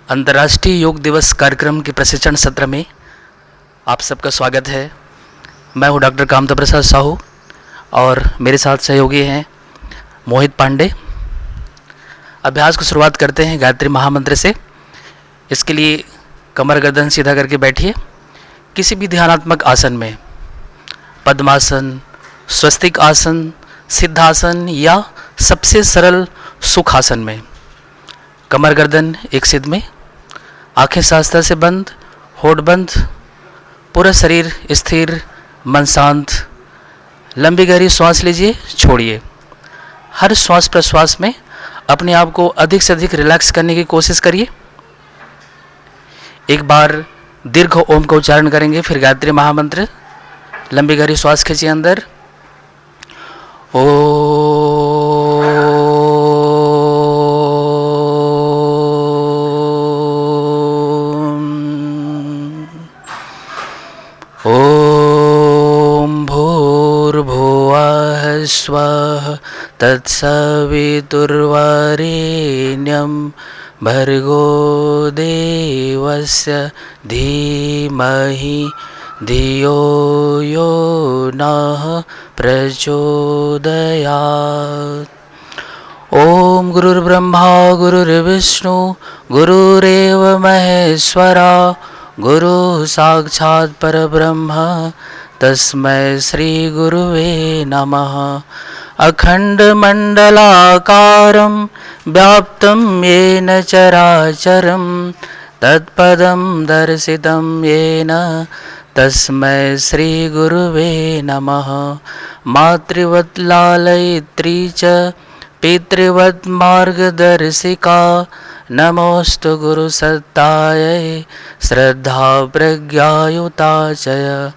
अंतर्राष्ट्रीय योग दिवस कार्यक्रम के प्रशिक्षण सत्र में आप सबका स्वागत है। मैं हूं डॉक्टर कामता प्रसाद साहू और मेरे साथ सहयोगी हैं मोहित पांडे। अभ्यास को शुरुआत करते हैं गायत्री महामंत्र से। इसके लिए कमर गर्दन सीधा करके बैठिए किसी भी ध्यानात्मक आसन में, पद्मासन, स्वस्तिक आसन, सिद्धासन या सबसे सरल सुखासन में। कमर गर्दन एक सिद्ध में, आंखें सास्ता से बंद, होठ बंद, पूरा शरीर स्थिर, मन शांत। लंबी गहरी श्वास लीजिए, छोड़िए। हर श्वास प्रश्वास में अपने आप को अधिक से अधिक रिलैक्स करने की कोशिश करिए। एक बार दीर्घ ओम का उच्चारण करेंगे, फिर गायत्री महामंत्र। लंबी गहरी श्वास खींचिए अंदर। ओम भूर्भुवः स्वः तत्सवितुर्वरेण्यं भर्गो देवस्य धीमहि धियो यो नः प्रचोदयात्। ओम गुरुर्ब्रह्मा गुरुर्विष्णु गुरुरेव महेश्वरा गुरु साक्षात् परब्रह्म तस्मै श्री गुरुवे नमः। अखण्डमण्डलाकारं व्याप्तं येन चराचरं तत्पदं दर्शितं येन तस्मै श्री गुरुवे नमः। मातृवत् लालयित्री च पितृवत् मार्गदर्शिका नमोस्तु गुरुसत्तायै श्रद्धा प्रज्ञायुता चय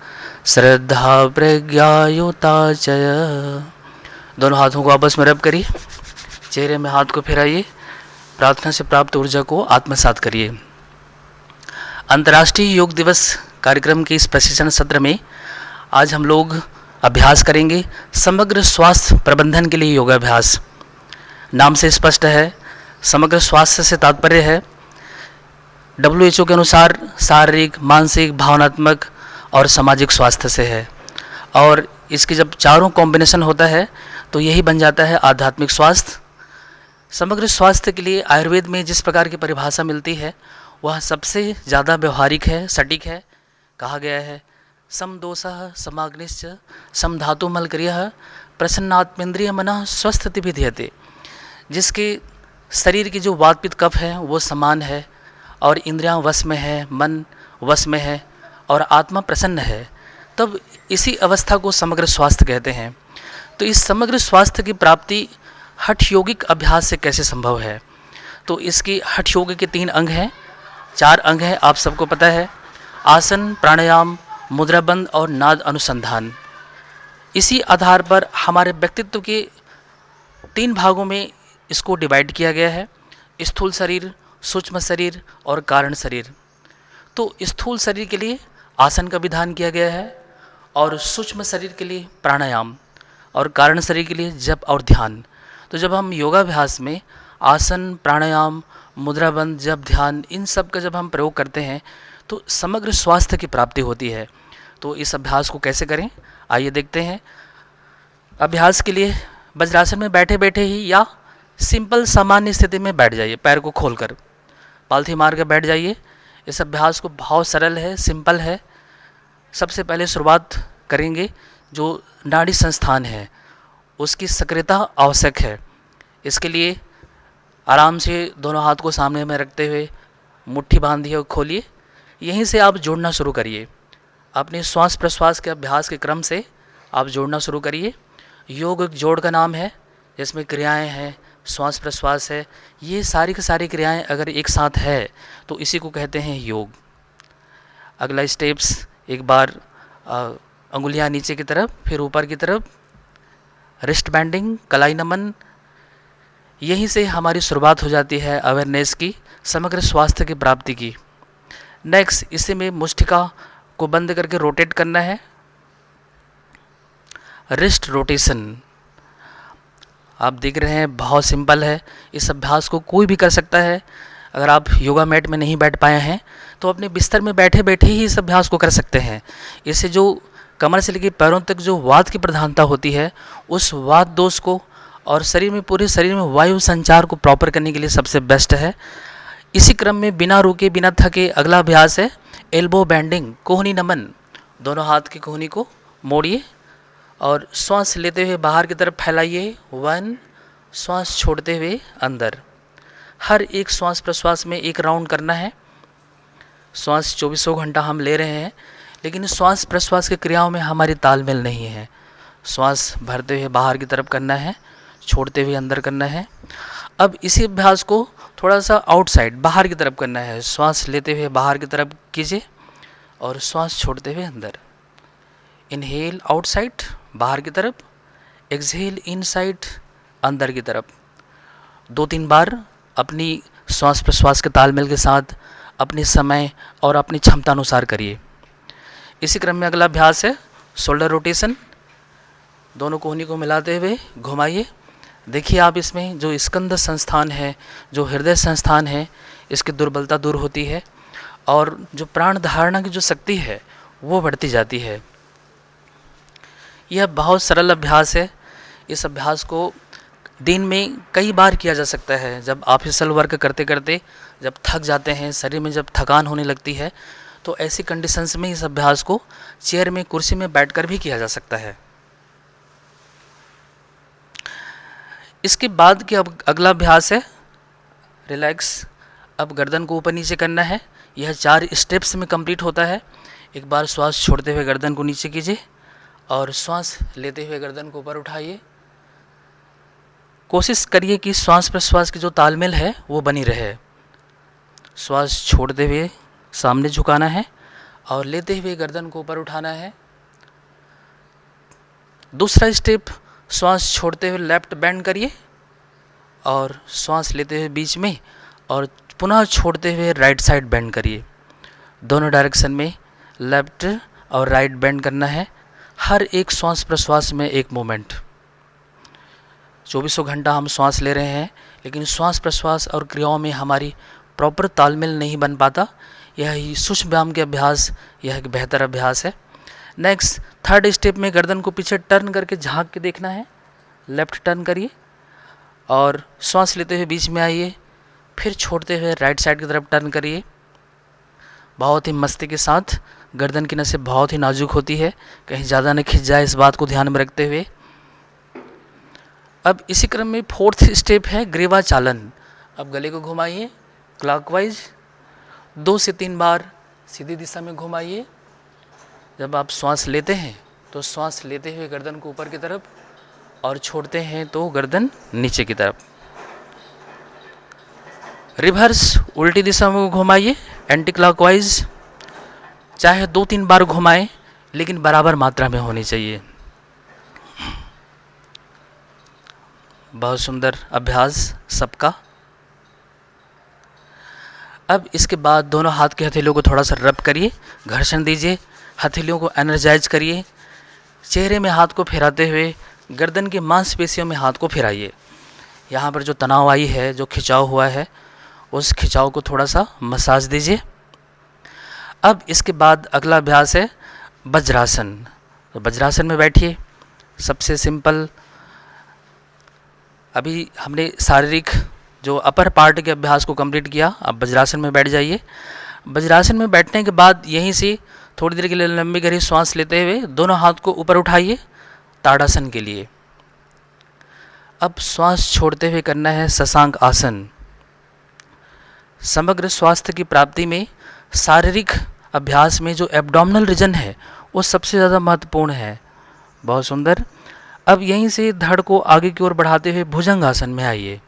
श्रद्धा प्रज्ञायुता चय। दोनों हाथों को आपस में रब करिए, चेहरे में हाथ को फिराइए, प्रार्थना से प्राप्त ऊर्जा को आत्मसात करिए। अंतर्राष्ट्रीय योग दिवस कार्यक्रम के इस प्रशिक्षण सत्र में आज हम लोग अभ्यास करेंगे समग्र स्वास्थ्य प्रबंधन के लिए योगाभ्यास। नाम से स्पष्ट है, समग्र स्वास्थ्य से तात्पर्य है WHO के अनुसार शारीरिक, मानसिक, भावनात्मक और सामाजिक स्वास्थ्य से है। और इसकी जब चारों कॉम्बिनेशन होता है तो यही बन जाता है आध्यात्मिक स्वास्थ्य। समग्र स्वास्थ्य के लिए आयुर्वेद में जिस प्रकार की परिभाषा मिलती है वह सबसे ज़्यादा व्यवहारिक है, सटीक है। कहा गया है समदोषः समाग्निश्च समधातु मलक्रियः प्रसन्नात्मेन्द्रिय मनः स्वस्थति विधीयते। जिसके शरीर की जो वात पित्त कफ है वो समान है और इंद्रियां वश में है, मन वश में है और आत्मा प्रसन्न है, तब इसी अवस्था को समग्र स्वास्थ्य कहते हैं। तो इस समग्र स्वास्थ्य की प्राप्ति हठ योगिक अभ्यास से कैसे संभव है? तो इसकी हठ योग के 3 अंग हैं, 4 अंग हैं, आप सबको पता है। आसन, प्राणायाम, मुद्राबंध और नाद अनुसंधान। इसी आधार पर हमारे व्यक्तित्व के 3 भागों में इसको डिवाइड किया गया है, स्थूल शरीर, सूक्ष्म शरीर और कारण शरीर। तो स्थूल शरीर के लिए आसन का विधान किया गया है और सूक्ष्म शरीर के लिए प्राणायाम और कारण शरीर के लिए जप और ध्यान। तो जब हम योगाभ्यास में आसन, प्राणायाम, मुद्राबंध, जप, ध्यान, इन सब का जब हम प्रयोग करते हैं तो समग्र स्वास्थ्य की प्राप्ति होती है। तो इस अभ्यास को कैसे करें, आइए देखते हैं। अभ्यास के लिए वज्रासन में बैठे बैठे ही या सिंपल सामान्य स्थिति में बैठ जाइए, पैर को खोलकर पालथी मार कर बैठ जाइए। इस अभ्यास को बहुत सरल है, सिंपल है। सबसे पहले शुरुआत करेंगे जो नाड़ी संस्थान है उसकी सक्रियता आवश्यक है। इसके लिए आराम से दोनों हाथ को सामने में रखते हुए मुट्ठी बांधिए और खोलिए। यहीं से आप जोड़ना शुरू करिए। अपने श्वास प्रश्वास के अभ्यास के क्रम से आप जोड़ना शुरू करिए। योग एक जोड़ का नाम है जिसमें क्रियाएं हैं, श्वास प्रश्वास है। ये सारी की सारी क्रियाएं अगर एक साथ है तो इसी को कहते हैं योग। अगला स्टेप्स, एक बार अंगुलियां नीचे की तरफ, फिर ऊपर की तरफ, रिस्ट बैंडिंग, कलाई नमन। यहीं से हमारी शुरुआत हो जाती है अवेयरनेस की, समग्र स्वास्थ्य की प्राप्ति की। नेक्स्ट, इसी में मुष्टिका को बंद करके रोटेट करना है, रिस्ट रोटेशन। आप देख रहे हैं बहुत सिंपल है। इस अभ्यास को कोई भी कर सकता है। अगर आप योगा मैट में नहीं बैठ पाए हैं तो अपने बिस्तर में बैठे बैठे ही इस अभ्यास को कर सकते हैं। इससे जो कमर से लेकर पैरों तक जो वात की प्रधानता होती है, उस वात दोष को और शरीर में, पूरे शरीर में वायु संचार को प्रॉपर करने के लिए सबसे बेस्ट है। इसी क्रम में बिना रुके बिना थके अगला अभ्यास है एल्बो बेंडिंग, कोहनी नमन। दोनों हाथ की कोहनी को मोड़िए और श्वास लेते हुए बाहर की तरफ फैलाइए 1, श्वास छोड़ते हुए अंदर। हर एक श्वास प्रश्वास में एक राउंड करना है। श्वास 24 घंटा हम ले रहे हैं, लेकिन श्वास प्रश्वास की क्रियाओं में हमारी तालमेल नहीं है। श्वास भरते हुए बाहर की तरफ करना है, छोड़ते हुए अंदर करना है। अब इसी अभ्यास को थोड़ा सा आउटसाइड, बाहर की तरफ करना है। श्वास लेते हुए बाहर की तरफ कीजिए और श्वास छोड़ते हुए अंदर। इनहेल आउटसाइड, बाहर की तरफ, एक्सहेल इनसाइड, अंदर की तरफ। 2-3 बार अपनी श्वास प्रश्वास के तालमेल के साथ अपने समय और अपनी क्षमता अनुसार करिए। इसी क्रम में अगला अभ्यास है शोल्डर रोटेशन। दोनों कोहनी को मिलाते हुए घुमाइए। देखिए आप इसमें जो स्कंद संस्थान है, जो हृदय संस्थान है, इसकी दुर्बलता दूर होती है और जो प्राण धारणा की जो शक्ति है वो बढ़ती जाती है। यह बहुत सरल अभ्यास है। इस अभ्यास को दिन में कई बार किया जा सकता है। जब ऑफिशियल वर्क करते करते जब थक जाते हैं, शरीर में जब थकान होने लगती है, तो ऐसी कंडीशंस में इस अभ्यास को चेयर में, कुर्सी में बैठकर भी किया जा सकता है। इसके बाद के अब अगला अभ्यास है रिलैक्स। अब गर्दन को ऊपर नीचे करना है। यह 4 स्टेप्स में कंप्लीट होता है। एक बार श्वास छोड़ते हुए गर्दन को नीचे कीजिए और श्वास लेते हुए गर्दन को ऊपर उठाइए। कोशिश करिए कि श्वास प्रश्वास की जो तालमेल है वो बनी रहे। श्वास छोड़ते हुए सामने झुकाना है और लेते हुए गर्दन को ऊपर उठाना है। दूसरा स्टेप, श्वास छोड़ते हुए लेफ्ट बेंड करिए और श्वास लेते हुए बीच में और पुनः छोड़ते हुए राइट साइड बेंड करिए। दोनों डायरेक्शन में लेफ्ट और राइट बेंड करना है। हर एक श्वास प्रश्वास में एक मोमेंट। 24 घंटा हम श्वास ले रहे हैं, लेकिन श्वास प्रश्वास और क्रियाओं में हमारी प्रॉपर तालमेल नहीं बन पाता। यह सूक्ष्म व्यायाम के अभ्यास, यह एक बेहतर अभ्यास है। नेक्स्ट, थर्ड स्टेप में गर्दन को पीछे टर्न करके झांक के देखना है। लेफ्ट टर्न करिए और श्वास लेते हुए बीच में आइए, फिर छोड़ते हुए राइट साइड की तरफ टर्न करिए। बहुत ही मस्ती के साथ। गर्दन की नसें बहुत ही नाजुक होती है, कहीं ज़्यादा न खिंच जाए, इस बात को ध्यान में रखते हुए। अब इसी क्रम में फोर्थ स्टेप है ग्रीवा चालन। अब गले को घुमाइए क्लॉकवाइज 2 से 3 बार सीधी दिशा में घुमाइए। जब आप श्वास लेते हैं तो श्वास लेते हुए गर्दन को ऊपर की तरफ और छोड़ते हैं तो गर्दन नीचे की तरफ। रिवर्स उल्टी दिशा में घुमाइए एंटी क्लॉकवाइज। चाहे 2-3 बार घुमाएं, लेकिन बराबर मात्रा में होनी चाहिए। बहुत सुंदर अभ्यास सबका। अब इसके बाद दोनों हाथ के हथेलियों को थोड़ा सा रब करिए, घर्षण दीजिए, हथेलियों को एनर्जाइज करिए। चेहरे में हाथ को फिराते हुए गर्दन की मांसपेशियों में हाथ को फिराइए। यहाँ पर जो तनाव आई है, जो खिंचाव हुआ है, उस खिंचाव को थोड़ा सा मसाज दीजिए। अब इसके बाद अगला अभ्यास है वज्रासन। तो वज्रासन में बैठिए। सबसे सिंपल, अभी हमने शारीरिक जो अपर पार्ट के अभ्यास को कंप्लीट किया। अब वज्रासन में बैठ जाइए। वज्रासन में बैठने के बाद यहीं से थोड़ी देर के लिए लंबी गहरी श्वास लेते हुए दोनों हाथ को ऊपर उठाइए ताड़ासन के लिए। अब श्वास छोड़ते हुए करना है शशांक आसन। समग्र स्वास्थ्य की प्राप्ति में शारीरिक अभ्यास में जो एब्डोमिनल रीजन है वो सबसे ज़्यादा महत्वपूर्ण है। बहुत सुंदर। अब यहीं से धड़ को आगे की ओर बढ़ाते हुए भुजंग आसन में आइए।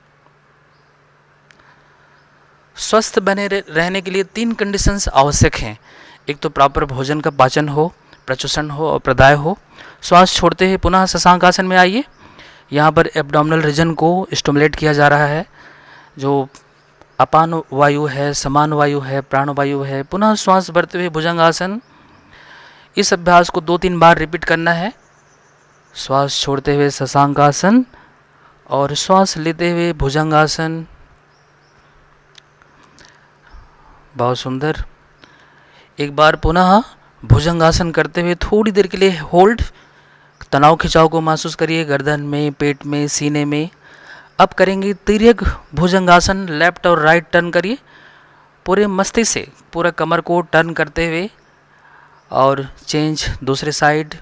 स्वस्थ बने रहने के लिए 3 कंडीशंस आवश्यक हैं। एक तो प्रॉपर भोजन का पाचन हो, प्रचुषण हो और प्रदाय हो। श्वास छोड़ते हुए पुनः शशांक आसन में आइए। यहाँ पर एब्डोमिनल रीजन को स्टिमुलेट किया जा रहा है। जो अपान वायु है, समान वायु है, प्राणवायु है। पुनः श्वास भरते हुए भुजंग आसन। इस अभ्यास को 2-3 बार रिपीट करना है। श्वास छोड़ते हुए शशांक आसन और श्वास लेते हुए भुजंग आसन। बहुत सुंदर। एक बार पुनः भुजंगासन करते हुए थोड़ी देर के लिए होल्ड। तनाव खिंचाव को महसूस करिए गर्दन में, पेट में, सीने में। अब करेंगे तिर्यक भुजंगासन। लेफ्ट और राइट टर्न करिए पूरे मस्तिष्क से, पूरा कमर को टर्न करते हुए। और चेंज दूसरे साइड।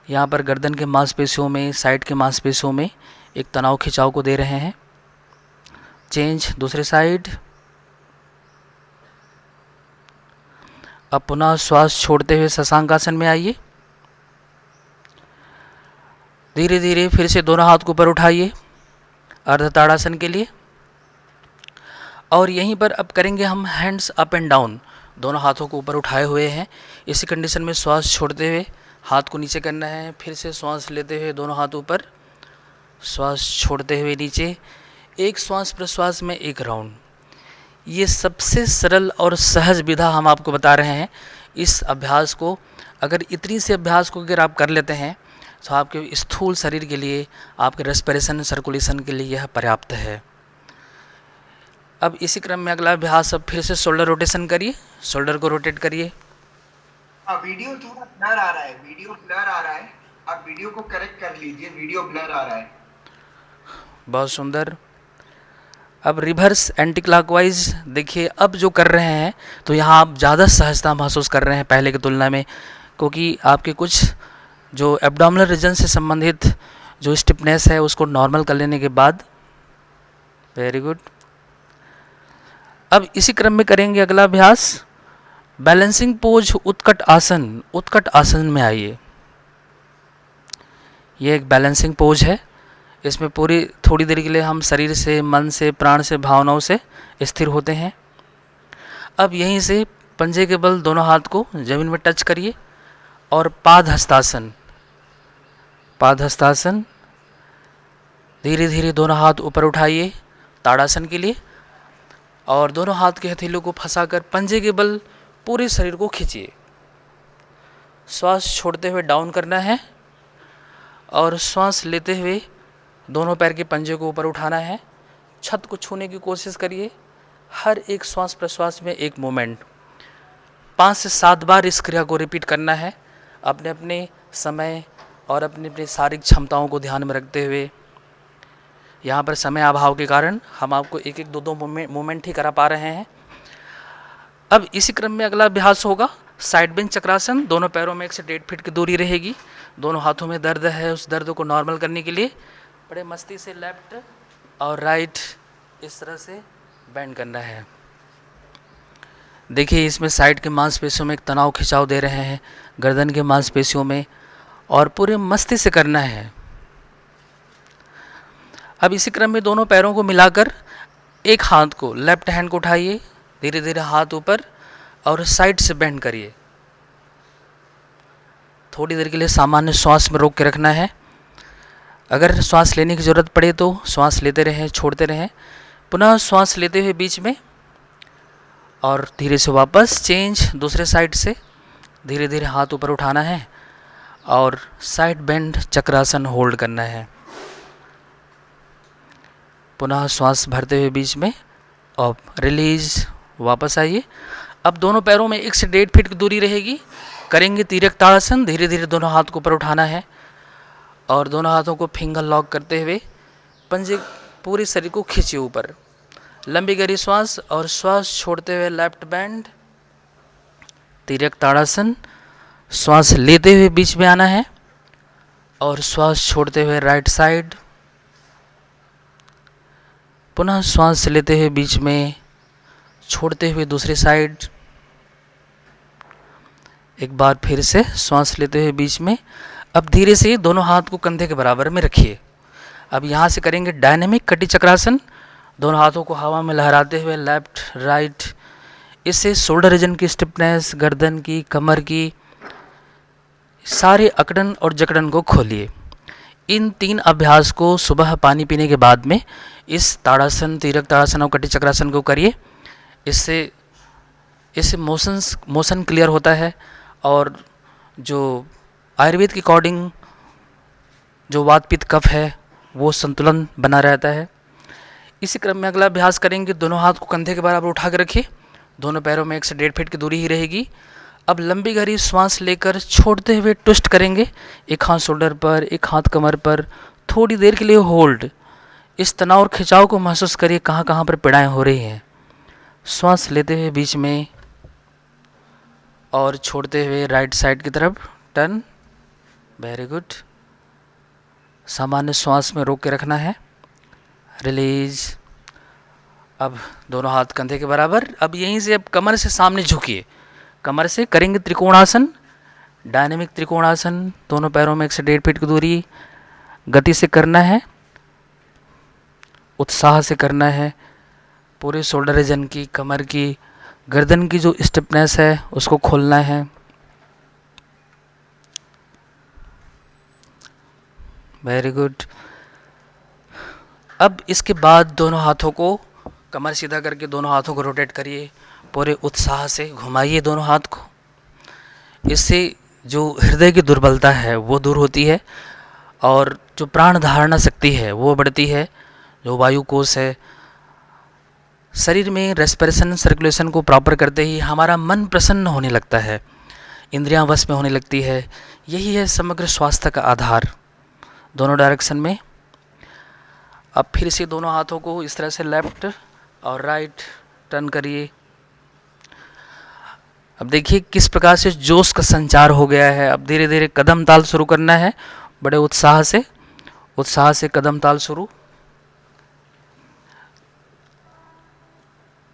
यहाँ पर गर्दन के मांसपेशियों में, साइड के मांसपेशियों में एक तनाव खिंचाव को दे रहे हैं। चेंज दूसरे साइड। अब पुनः श्वास छोड़ते हुए शशांकासन में आइए। धीरे धीरे फिर से दोनों हाथ को ऊपर उठाइए अर्ध ताड़ासन के लिए। और यहीं पर अब करेंगे हम हैंड्स अप एंड डाउन। दोनों हाथों को ऊपर उठाए हुए हैं। इसी कंडीशन में श्वास छोड़ते हुए हाथ को नीचे करना है। फिर से श्वास लेते हुए दोनों हाथ ऊपर, श्वास छोड़ते हुए नीचे। एक श्वास प्रश्वास में एक राउंड। ये सबसे सरल और सहज विधा हम आपको बता रहे हैं। इस अभ्यास को अगर इतनी से अभ्यास को अगर आप कर लेते हैं तो आपके स्थूल शरीर के लिए, आपके रेस्पिरेशन सर्कुलेशन के लिए यह पर्याप्त है। अब इसी क्रम में अगला अभ्यास, अब फिर से शोल्डर रोटेशन करिए। शोल्डर को रोटेट करिए। वीडियो थोड़ा ब्लर आ रहा है, वीडियो ब्लर आ रहा है, आप वीडियो को करेक्ट कर लीजिए, वीडियो ब्लर आ रहा है। बहुत सुंदर। अब रिवर्स एंटी क्लॉकवाइज देखिए। अब जो कर रहे हैं तो यहाँ आप ज़्यादा सहजता महसूस कर रहे हैं पहले की तुलना में, क्योंकि आपके कुछ जो एब्डोमिनल रीजन से संबंधित जो स्टिफनेस है उसको नॉर्मल कर लेने के बाद। Very good. अब इसी क्रम में करेंगे अगला अभ्यास, बैलेंसिंग पोज उत्कट आसन। उत्कट आसन में आइए। ये एक बैलेंसिंग पोज है। इसमें पूरी थोड़ी देर के लिए हम शरीर से, मन से, प्राण से, भावनाओं से स्थिर होते हैं। अब यहीं से पंजे के बल दोनों हाथ को जमीन में टच करिए और पाद हस्तासन। पाद हस्तासन। धीरे धीरे दोनों हाथ ऊपर उठाइए ताड़ासन के लिए और दोनों हाथ के हथेलियों को फंसाकर पंजे के बल पूरे शरीर को खींचिए। श्वास छोड़ते हुए डाउन करना है और श्वास लेते हुए दोनों पैर के पंजे को ऊपर उठाना है। छत को छूने की कोशिश करिए। हर एक श्वास प्रश्वास में एक मोमेंट। 5 से 7 बार इस क्रिया को रिपीट करना है, अपने अपने समय और अपनी अपनी शारीरिक क्षमताओं को ध्यान में रखते हुए। यहाँ पर समय अभाव के कारण हम आपको एक एक दो मोमेंट ही करा पा रहे हैं। अब इसी क्रम में अगला अभ्यास होगा साइड बेंच चक्रासन। दोनों पैरों में 1 से 1.5 फीट की दूरी रहेगी। दोनों हाथों में दर्द है, उस दर्द को नॉर्मल करने के लिए बड़े मस्ती से लेफ्ट और राइट इस तरह से बेंड करना है। देखिए इसमें साइड के मांसपेशियों में एक तनाव खिंचाव दे रहे हैं, गर्दन के मांसपेशियों में, और पूरे मस्ती से करना है। अब इसी क्रम में दोनों पैरों को मिलाकर एक हाथ को, लेफ्ट हैंड को उठाइए, धीरे धीरे हाथ ऊपर और साइड से बेंड करिए। थोड़ी देर के लिए सामान्य श्वास में रोक के रखना है। अगर श्वास लेने की ज़रूरत पड़े तो श्वास लेते रहें, छोड़ते रहें। पुनः श्वास लेते हुए बीच में और धीरे से वापस चेंज दूसरे साइड से। धीरे धीरे हाथ ऊपर उठाना है और साइड बेंड चक्रासन होल्ड करना है। पुनः श्वास भरते हुए बीच में और रिलीज, वापस आइए। अब दोनों पैरों में 1 से 1.5 फीट की दूरी रहेगी। करेंगे तिर्यक ताड़ासन। धीरे धीरे दोनों हाथ को ऊपर उठाना है और दोनों हाथों को फिंगर लॉक करते हुए पंजे पूरे शरीर को खींचिए ऊपर। लंबी गहरी श्वास और श्वास छोड़ते हुए लेफ्ट बैंड, तिर्यक ताड़ासन। श्वास लेते हुए बीच में आना है और श्वास छोड़ते हुए राइट साइड। पुनः श्वास लेते हुए बीच में, छोड़ते हुए दूसरी साइड। एक बार फिर से श्वास लेते हुए बीच में। अब धीरे से दोनों हाथ को कंधे के बराबर में रखिए। अब यहाँ से करेंगे डायनेमिक कटी चक्रासन। दोनों हाथों को हवा में लहराते हुए लेफ्ट राइट। इससे शोल्डर रीजन की स्टिफनेस, गर्दन की, कमर की, सारे अकड़न और जकड़न को खोलिए। इन 3 अभ्यास को सुबह पानी पीने के बाद में इस ताड़ासन, तिर्यक ताड़ासन और कटी चक्रासन को करिए। इससे मोशन क्लियर होता है और जो आयुर्वेद के अकॉर्डिंग जो वात पित्त कफ है वो संतुलन बना रहता है। इसी क्रम में अगला अभ्यास करेंगे। दोनों हाथ को कंधे के बराबर उठा कर रखिए दोनों पैरों में 1 से 1.5 फीट की दूरी ही रहेगी। अब लंबी गहरी श्वास लेकर छोड़ते हुए ट्विस्ट करेंगे, एक हाथ शोल्डर पर, एक हाथ कमर पर, थोड़ी देर के लिए होल्ड। इस तनाव और खिंचाव को महसूस करिए कहाँ कहाँ पर पीड़ाएं हो रही हैं। श्वास लेते हुए बीच में और छोड़ते हुए राइट साइड की तरफ टर्न। Very good. सामान्य श्वास में रोक के रखना है, रिलीज। अब दोनों हाथ कंधे के बराबर। अब यहीं से अब कमर से सामने झुकिए, कमर से करेंगे त्रिकोणासन, डायनेमिक त्रिकोणासन। दोनों पैरों में 1 से 1.5 फीट की दूरी, गति से करना है, उत्साह से करना है। पूरे शोल्डर रीजन की, कमर की, गर्दन की जो स्टिफनेस है उसको खोलना है। Very good. अब इसके बाद दोनों हाथों को कमर सीधा करके दोनों हाथों को रोटेट करिए, पूरे उत्साह से घुमाइए दोनों हाथ को। इससे जो हृदय की दुर्बलता है वो दूर होती है और जो प्राण धारणा शक्ति है वो बढ़ती है। जो वायु कोश है शरीर में रेस्पिरेशन सर्कुलेशन को प्रॉपर करते ही हमारा मन प्रसन्न होने लगता है, इंद्रियां वश में होने लगती है। यही है समग्र स्वास्थ्य का आधार, दोनों डायरेक्शन में। अब फिर से दोनों हाथों को इस तरह से लेफ्ट और राइट टर्न करिए। अब देखिए किस प्रकार से जोश का संचार हो गया है। अब धीरे धीरे कदम ताल शुरू करना है, बड़े उत्साह से कदम ताल शुरू।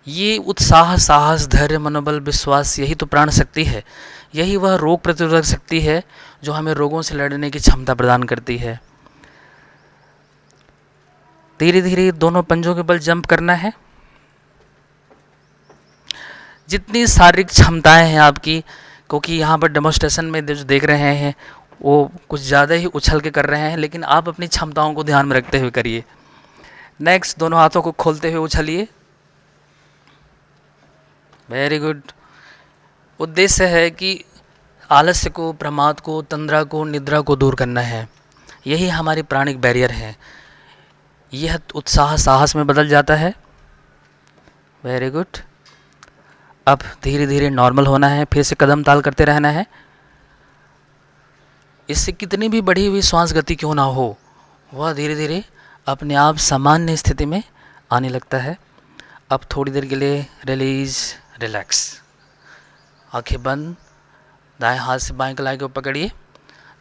ये उत्साह, साहस, धैर्य, मनोबल, विश्वास, यही तो प्राण शक्ति है। यही वह रोग प्रतिरोधक शक्ति है जो हमें रोगों से लड़ने की क्षमता प्रदान करती है। धीरे धीरे दोनों पंजों के बल जंप करना है। जितनी शारीरिक क्षमताएं हैं आपकी, क्योंकि यहाँ पर डेमोस्ट्रेशन में जो देख रहे हैं वो कुछ ज़्यादा ही उछल के कर रहे हैं, लेकिन आप अपनी क्षमताओं को ध्यान में रखते हुए करिए। नेक्स्ट, दोनों हाथों को खोलते हुए उछलिए। Very good. उद्देश्य है कि आलस्य को, प्रमाद को, तंद्रा को, निद्रा को दूर करना है। यही हमारी प्राणिक बैरियर है। यह उत्साह साहस में बदल जाता है। Very good. अब धीरे धीरे नॉर्मल होना है, फिर से कदम ताल करते रहना है। इससे कितनी भी बढ़ी हुई श्वास गति क्यों ना हो, वह धीरे धीरे अपने आप सामान्य स्थिति में आने लगता है। अब थोड़ी देर के लिए रिलीज, रिलैक्स। आंखें बंद, दाएं हाथ से बाएं कलाई को पकड़िए।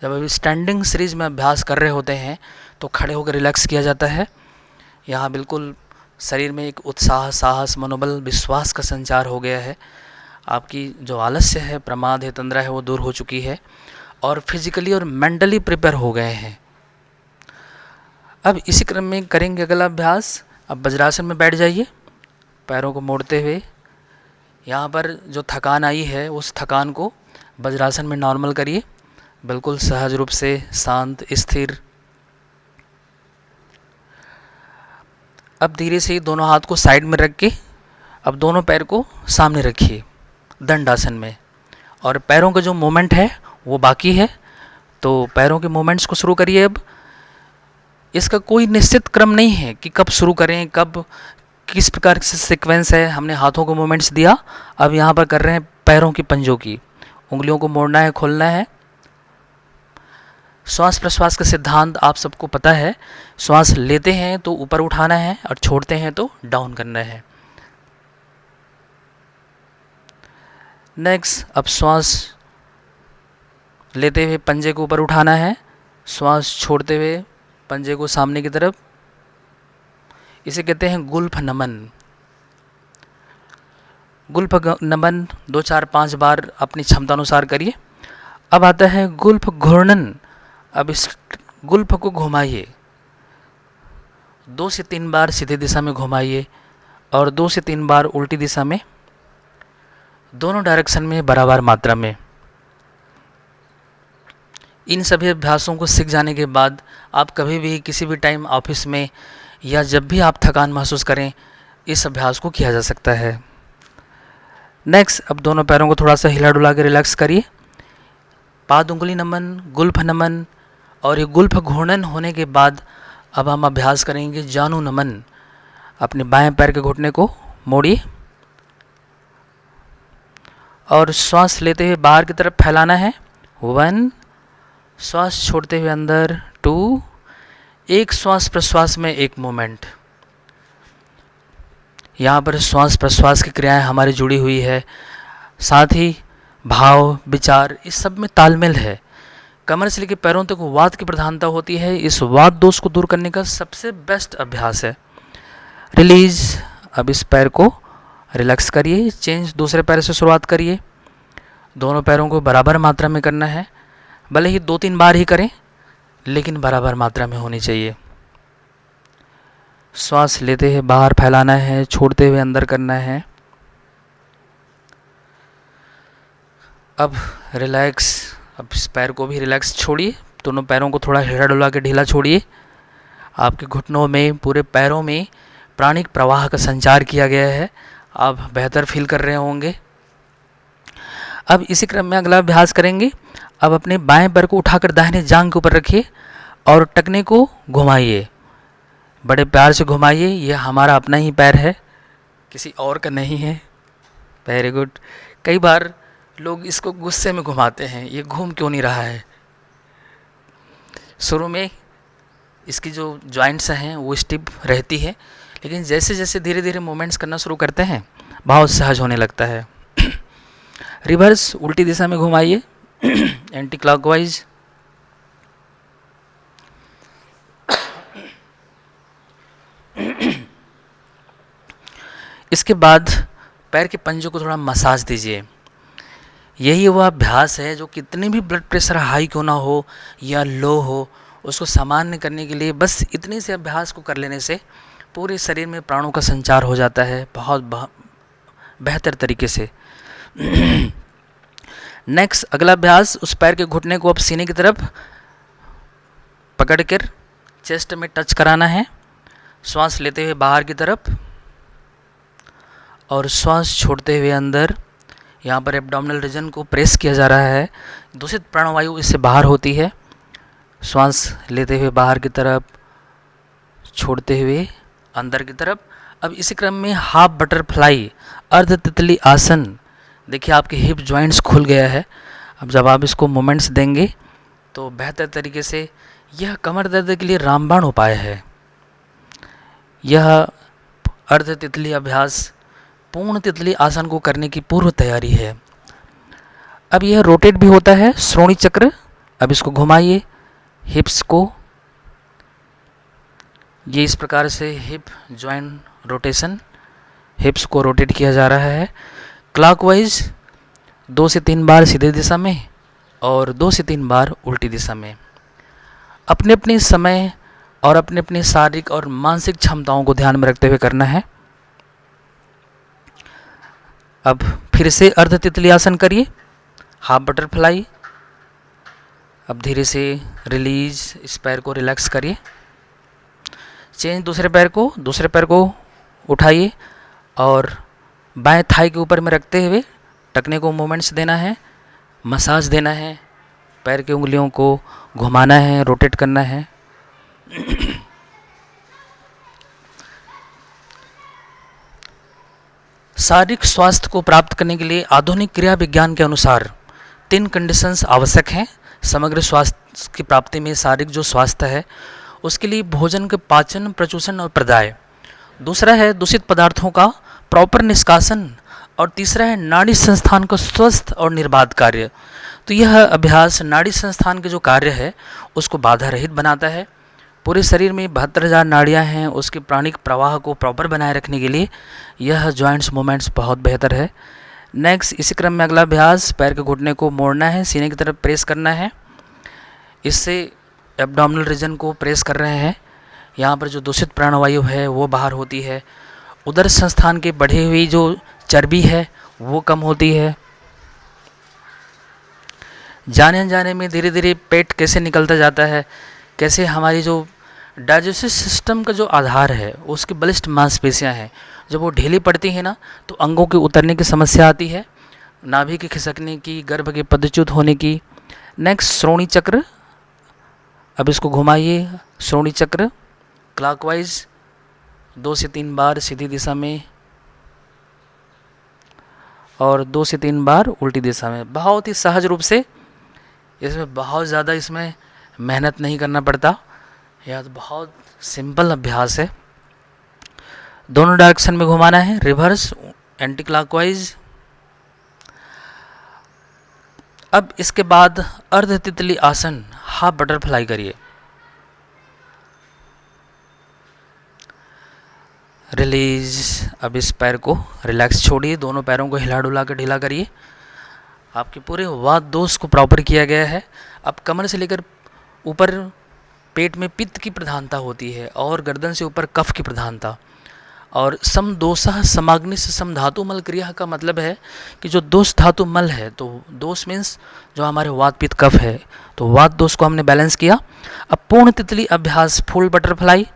जब अभी स्टैंडिंग सीरीज में अभ्यास कर रहे होते हैं तो खड़े होकर रिलैक्स किया जाता है। यहाँ बिल्कुल शरीर में एक उत्साह, साहस, मनोबल, विश्वास का संचार हो गया है। आपकी जो आलस्य है, प्रमाद है, तंद्रा है, वो दूर हो चुकी है और फिजिकली और मेंटली प्रिपेयर हो गए हैं। अब इसी क्रम में करेंगे अगला अभ्यास। अब वज्रासन में बैठ जाइए, पैरों को मोड़ते हुए। यहाँ पर जो थकान आई है उस थकान को वज्रासन में नॉर्मल करिए, बिल्कुल सहज रूप से, शांत, स्थिर। अब धीरे से दोनों हाथ को साइड में रख के अब दोनों पैर को सामने रखिए दंडासन में, और पैरों का जो मूवमेंट है वो बाकी है, तो पैरों के मूवमेंट्स को शुरू करिए। अब इसका कोई निश्चित क्रम नहीं है कि कब शुरू करें, कब किस प्रकार से सीक्वेंस है। हमने हाथों को मूवमेंट्स दिया, अब यहाँ पर कर रहे हैं पैरों की पंजों की। उंगलियों को मोड़ना है, खोलना है। श्वास प्रश्वास का सिद्धांत आप सबको पता है। श्वास लेते हैं तो ऊपर उठाना है और छोड़ते हैं तो डाउन करना है। नेक्स्ट, अब श्वास लेते हुए पंजे को ऊपर उठाना है, श्वास छोड़ते हुए पंजे को सामने की तरफ। इसे कहते हैं गुल्फ नमन। गुल्फ नमन 2, 4, 5 बार अपनी क्षमता अनुसार करिए। अब आता है गुल्फ घूर्णन। अब इस गुल्फ को घुमाइए, 2 से 3 बार सीधी दिशा में घुमाइए और 2 से 3 बार उल्टी दिशा में, दोनों डायरेक्शन में बराबर मात्रा में। इन सभी अभ्यासों को सीख जाने के बाद आप कभी भी किसी भी टाइम ऑफिस में या जब भी आप थकान महसूस करें, इस अभ्यास को किया जा सकता है। नेक्स्ट, अब दोनों पैरों को थोड़ा सा हिला डुला के रिलैक्स करिए। पाद उंगली नमन, गुल्फ नमन और ये गुल्फ घूर्णन होने के बाद अब हम अभ्यास करेंगे जानु नमन। अपने बाएं पैर के घुटने को मोड़िए और श्वास लेते हुए बाहर की तरफ फैलाना है 1, श्वास छोड़ते हुए अंदर 2, एक श्वास प्रश्वास में एक मोमेंट। यहाँ पर श्वास प्रश्वास की क्रियाएं हमारी जुड़ी हुई है, साथ ही भाव विचार इस सब में तालमेल है। कमर से लेकर पैरों तक वात की प्रधानता होती है। इस वात दोष को दूर करने का सबसे बेस्ट अभ्यास है। रिलीज। अब इस पैर को रिलैक्स करिए, चेंज दूसरे पैर से शुरुआत करिए। दोनों पैरों को बराबर मात्रा में करना है, भले ही 2-3 बार ही करें लेकिन बराबर मात्रा में होनी चाहिए। श्वास लेते हुए बाहर फैलाना है, छोड़ते हुए अंदर करना है। अब रिलैक्स। अब इस पैर को भी रिलैक्स छोड़िए, दोनों पैरों को थोड़ा हिला डुला के ढीला छोड़िए। आपके घुटनों में, पूरे पैरों में प्राणिक प्रवाह का संचार किया गया है, आप बेहतर फील कर रहे होंगे। अब इसी क्रम में अगला अभ्यास करेंगे। अब अपने बाएं पैर को उठाकर दाहिने जांघ के ऊपर रखिए और टखने को घुमाइए, बड़े प्यार से घुमाइए। यह हमारा अपना ही पैर है, किसी और का नहीं है। Very good. कई बार लोग इसको गुस्से में घुमाते हैं, ये घूम क्यों नहीं रहा है। शुरू में इसकी जो जॉइंट्स हैं वो स्टिफ रहती है, लेकिन जैसे जैसे धीरे धीरे मूवमेंट्स करना शुरू करते हैं बहुत सहज होने लगता है। रिवर्स, उल्टी दिशा में घुमाइए एंटी क्लॉकवाइज। इसके बाद पैर के पंजों को थोड़ा मसाज दीजिए। यही वह अभ्यास है जो कितने भी ब्लड प्रेशर हाई क्यों ना हो या लो हो, उसको सामान्य करने के लिए बस इतने से अभ्यास को कर लेने से पूरे शरीर में प्राणों का संचार हो जाता है बहुत बेहतर तरीके से। नेक्स्ट, अगला अभ्यास, उस पैर के घुटने को अब सीने की तरफ पकड़कर चेस्ट में टच कराना है। श्वास लेते हुए बाहर की तरफ और श्वास छोड़ते हुए अंदर। यहाँ पर एब्डोमिनल रीजन को प्रेस किया जा रहा है, दूषित प्राणवायु इससे बाहर होती है। श्वास लेते हुए बाहर की तरफ, छोड़ते हुए अंदर की तरफ। अब इसी क्रम में हाफ बटरफ्लाई अर्ध तितली आसन। देखिए आपके हिप जॉइंट्स खुल गया है। अब जब आप इसको मोमेंट्स देंगे तो बेहतर तरीके से, यह कमर दर्द के लिए रामबाण उपाय है। यह अर्ध तितली अभ्यास पूर्ण तितली आसन को करने की पूर्व तैयारी है। अब यह रोटेट भी होता है, श्रोणी चक्र। अब इसको घुमाइए, हिप्स को, ये इस प्रकार से हिप जॉइंट रोटेशन, हिप्स को रोटेट किया जा रहा है क्लॉकवाइज 2 से 3 बार सीधे दिशा में और 2 से 3 बार उल्टी दिशा में। अपने अपने समय और अपने अपने शारीरिक और मानसिक क्षमताओं को ध्यान में रखते हुए करना है। अब फिर से अर्ध तितली आसन करिए, हाफ बटरफ्लाई। अब धीरे से रिलीज, इस पैर को रिलैक्स करिए। चेंज दूसरे पैर को उठाइए और बाएं थाई के ऊपर में रखते हुए टखने को मूवमेंट्स देना है, मसाज देना है, पैर की उंगलियों को घुमाना है, रोटेट करना है। शारीरिक स्वास्थ्य को प्राप्त करने के लिए आधुनिक क्रिया विज्ञान के अनुसार 3 कंडीशंस आवश्यक हैं। समग्र स्वास्थ्य की प्राप्ति में शारीरिक जो स्वास्थ्य है उसके लिए भोजन के पाचन, प्रचूषण और प्रदाय, दूसरा है दूषित पदार्थों का प्रॉपर निष्कासन और तीसरा है नाड़ी संस्थान का स्वस्थ और निर्बाध कार्य। तो यह अभ्यास नाड़ी संस्थान के जो कार्य है उसको बाधा रहित बनाता है। पूरे शरीर में 72,000 नाड़ियाँ हैं, उसके प्राणिक प्रवाह को प्रॉपर बनाए रखने के लिए यह जॉइंट्स मूवमेंट्स बहुत बेहतर है। नेक्स्ट, इसी क्रम में अगला अभ्यास, पैर के घुटने को मोड़ना है, सीने की तरफ प्रेस करना है। इससे एब्डोमिनल रीजन को प्रेस कर रहे हैं। यहाँ पर जो दूषित प्राणवायु है वो बाहर होती है। उदर संस्थान के बढ़ी हुई जो चर्बी है वो कम होती है। जाने अनजाने में धीरे धीरे पेट कैसे निकलता जाता है, कैसे हमारी जो डाइजेस्टिव सिस्टम का जो आधार है उसकी बलिष्ठ मांसपेशियां हैं, जब वो ढीली पड़ती हैं ना तो अंगों के उतरने की समस्या आती है, नाभि के खिसकने की, गर्भ के पदच्युत होने की। नेक्स्ट, श्रोणी चक्र। अब इसको घुमाइए, श्रोणी चक्र क्लॉकवाइज 2 से 3 बार सीधी दिशा में और 2 से 3 बार उल्टी दिशा में, बहुत ही सहज रूप से। इसमें बहुत ज़्यादा इसमें मेहनत नहीं करना पड़ता, यह तो बहुत सिंपल अभ्यास है। दोनों डायरेक्शन में घुमाना है, रिवर्स, एंटी क्लॉकवाइज। अब इसके बाद अर्ध तितली आसन, हाफ बटरफ्लाई करिए। रिलीज। अब इस पैर को रिलैक्स छोड़िए, दोनों पैरों को हिला डुला कर ढीला करिए। आपके पूरे वात दोष को प्रॉपर किया गया है। अब कमर से लेकर ऊपर पेट में पित्त की प्रधानता होती है और गर्दन से ऊपर कफ की प्रधानता। और सम दोषः समाग्निश सम धातु मल क्रिया का मतलब है कि जो दोष धातु मल है, तो दोष मीन्स जो हमारे वात पित्त कफ है, तो वात दोष को हमने बैलेंस किया। अब पूर्ण तितली अभ्यास, फुल बटरफ्लाई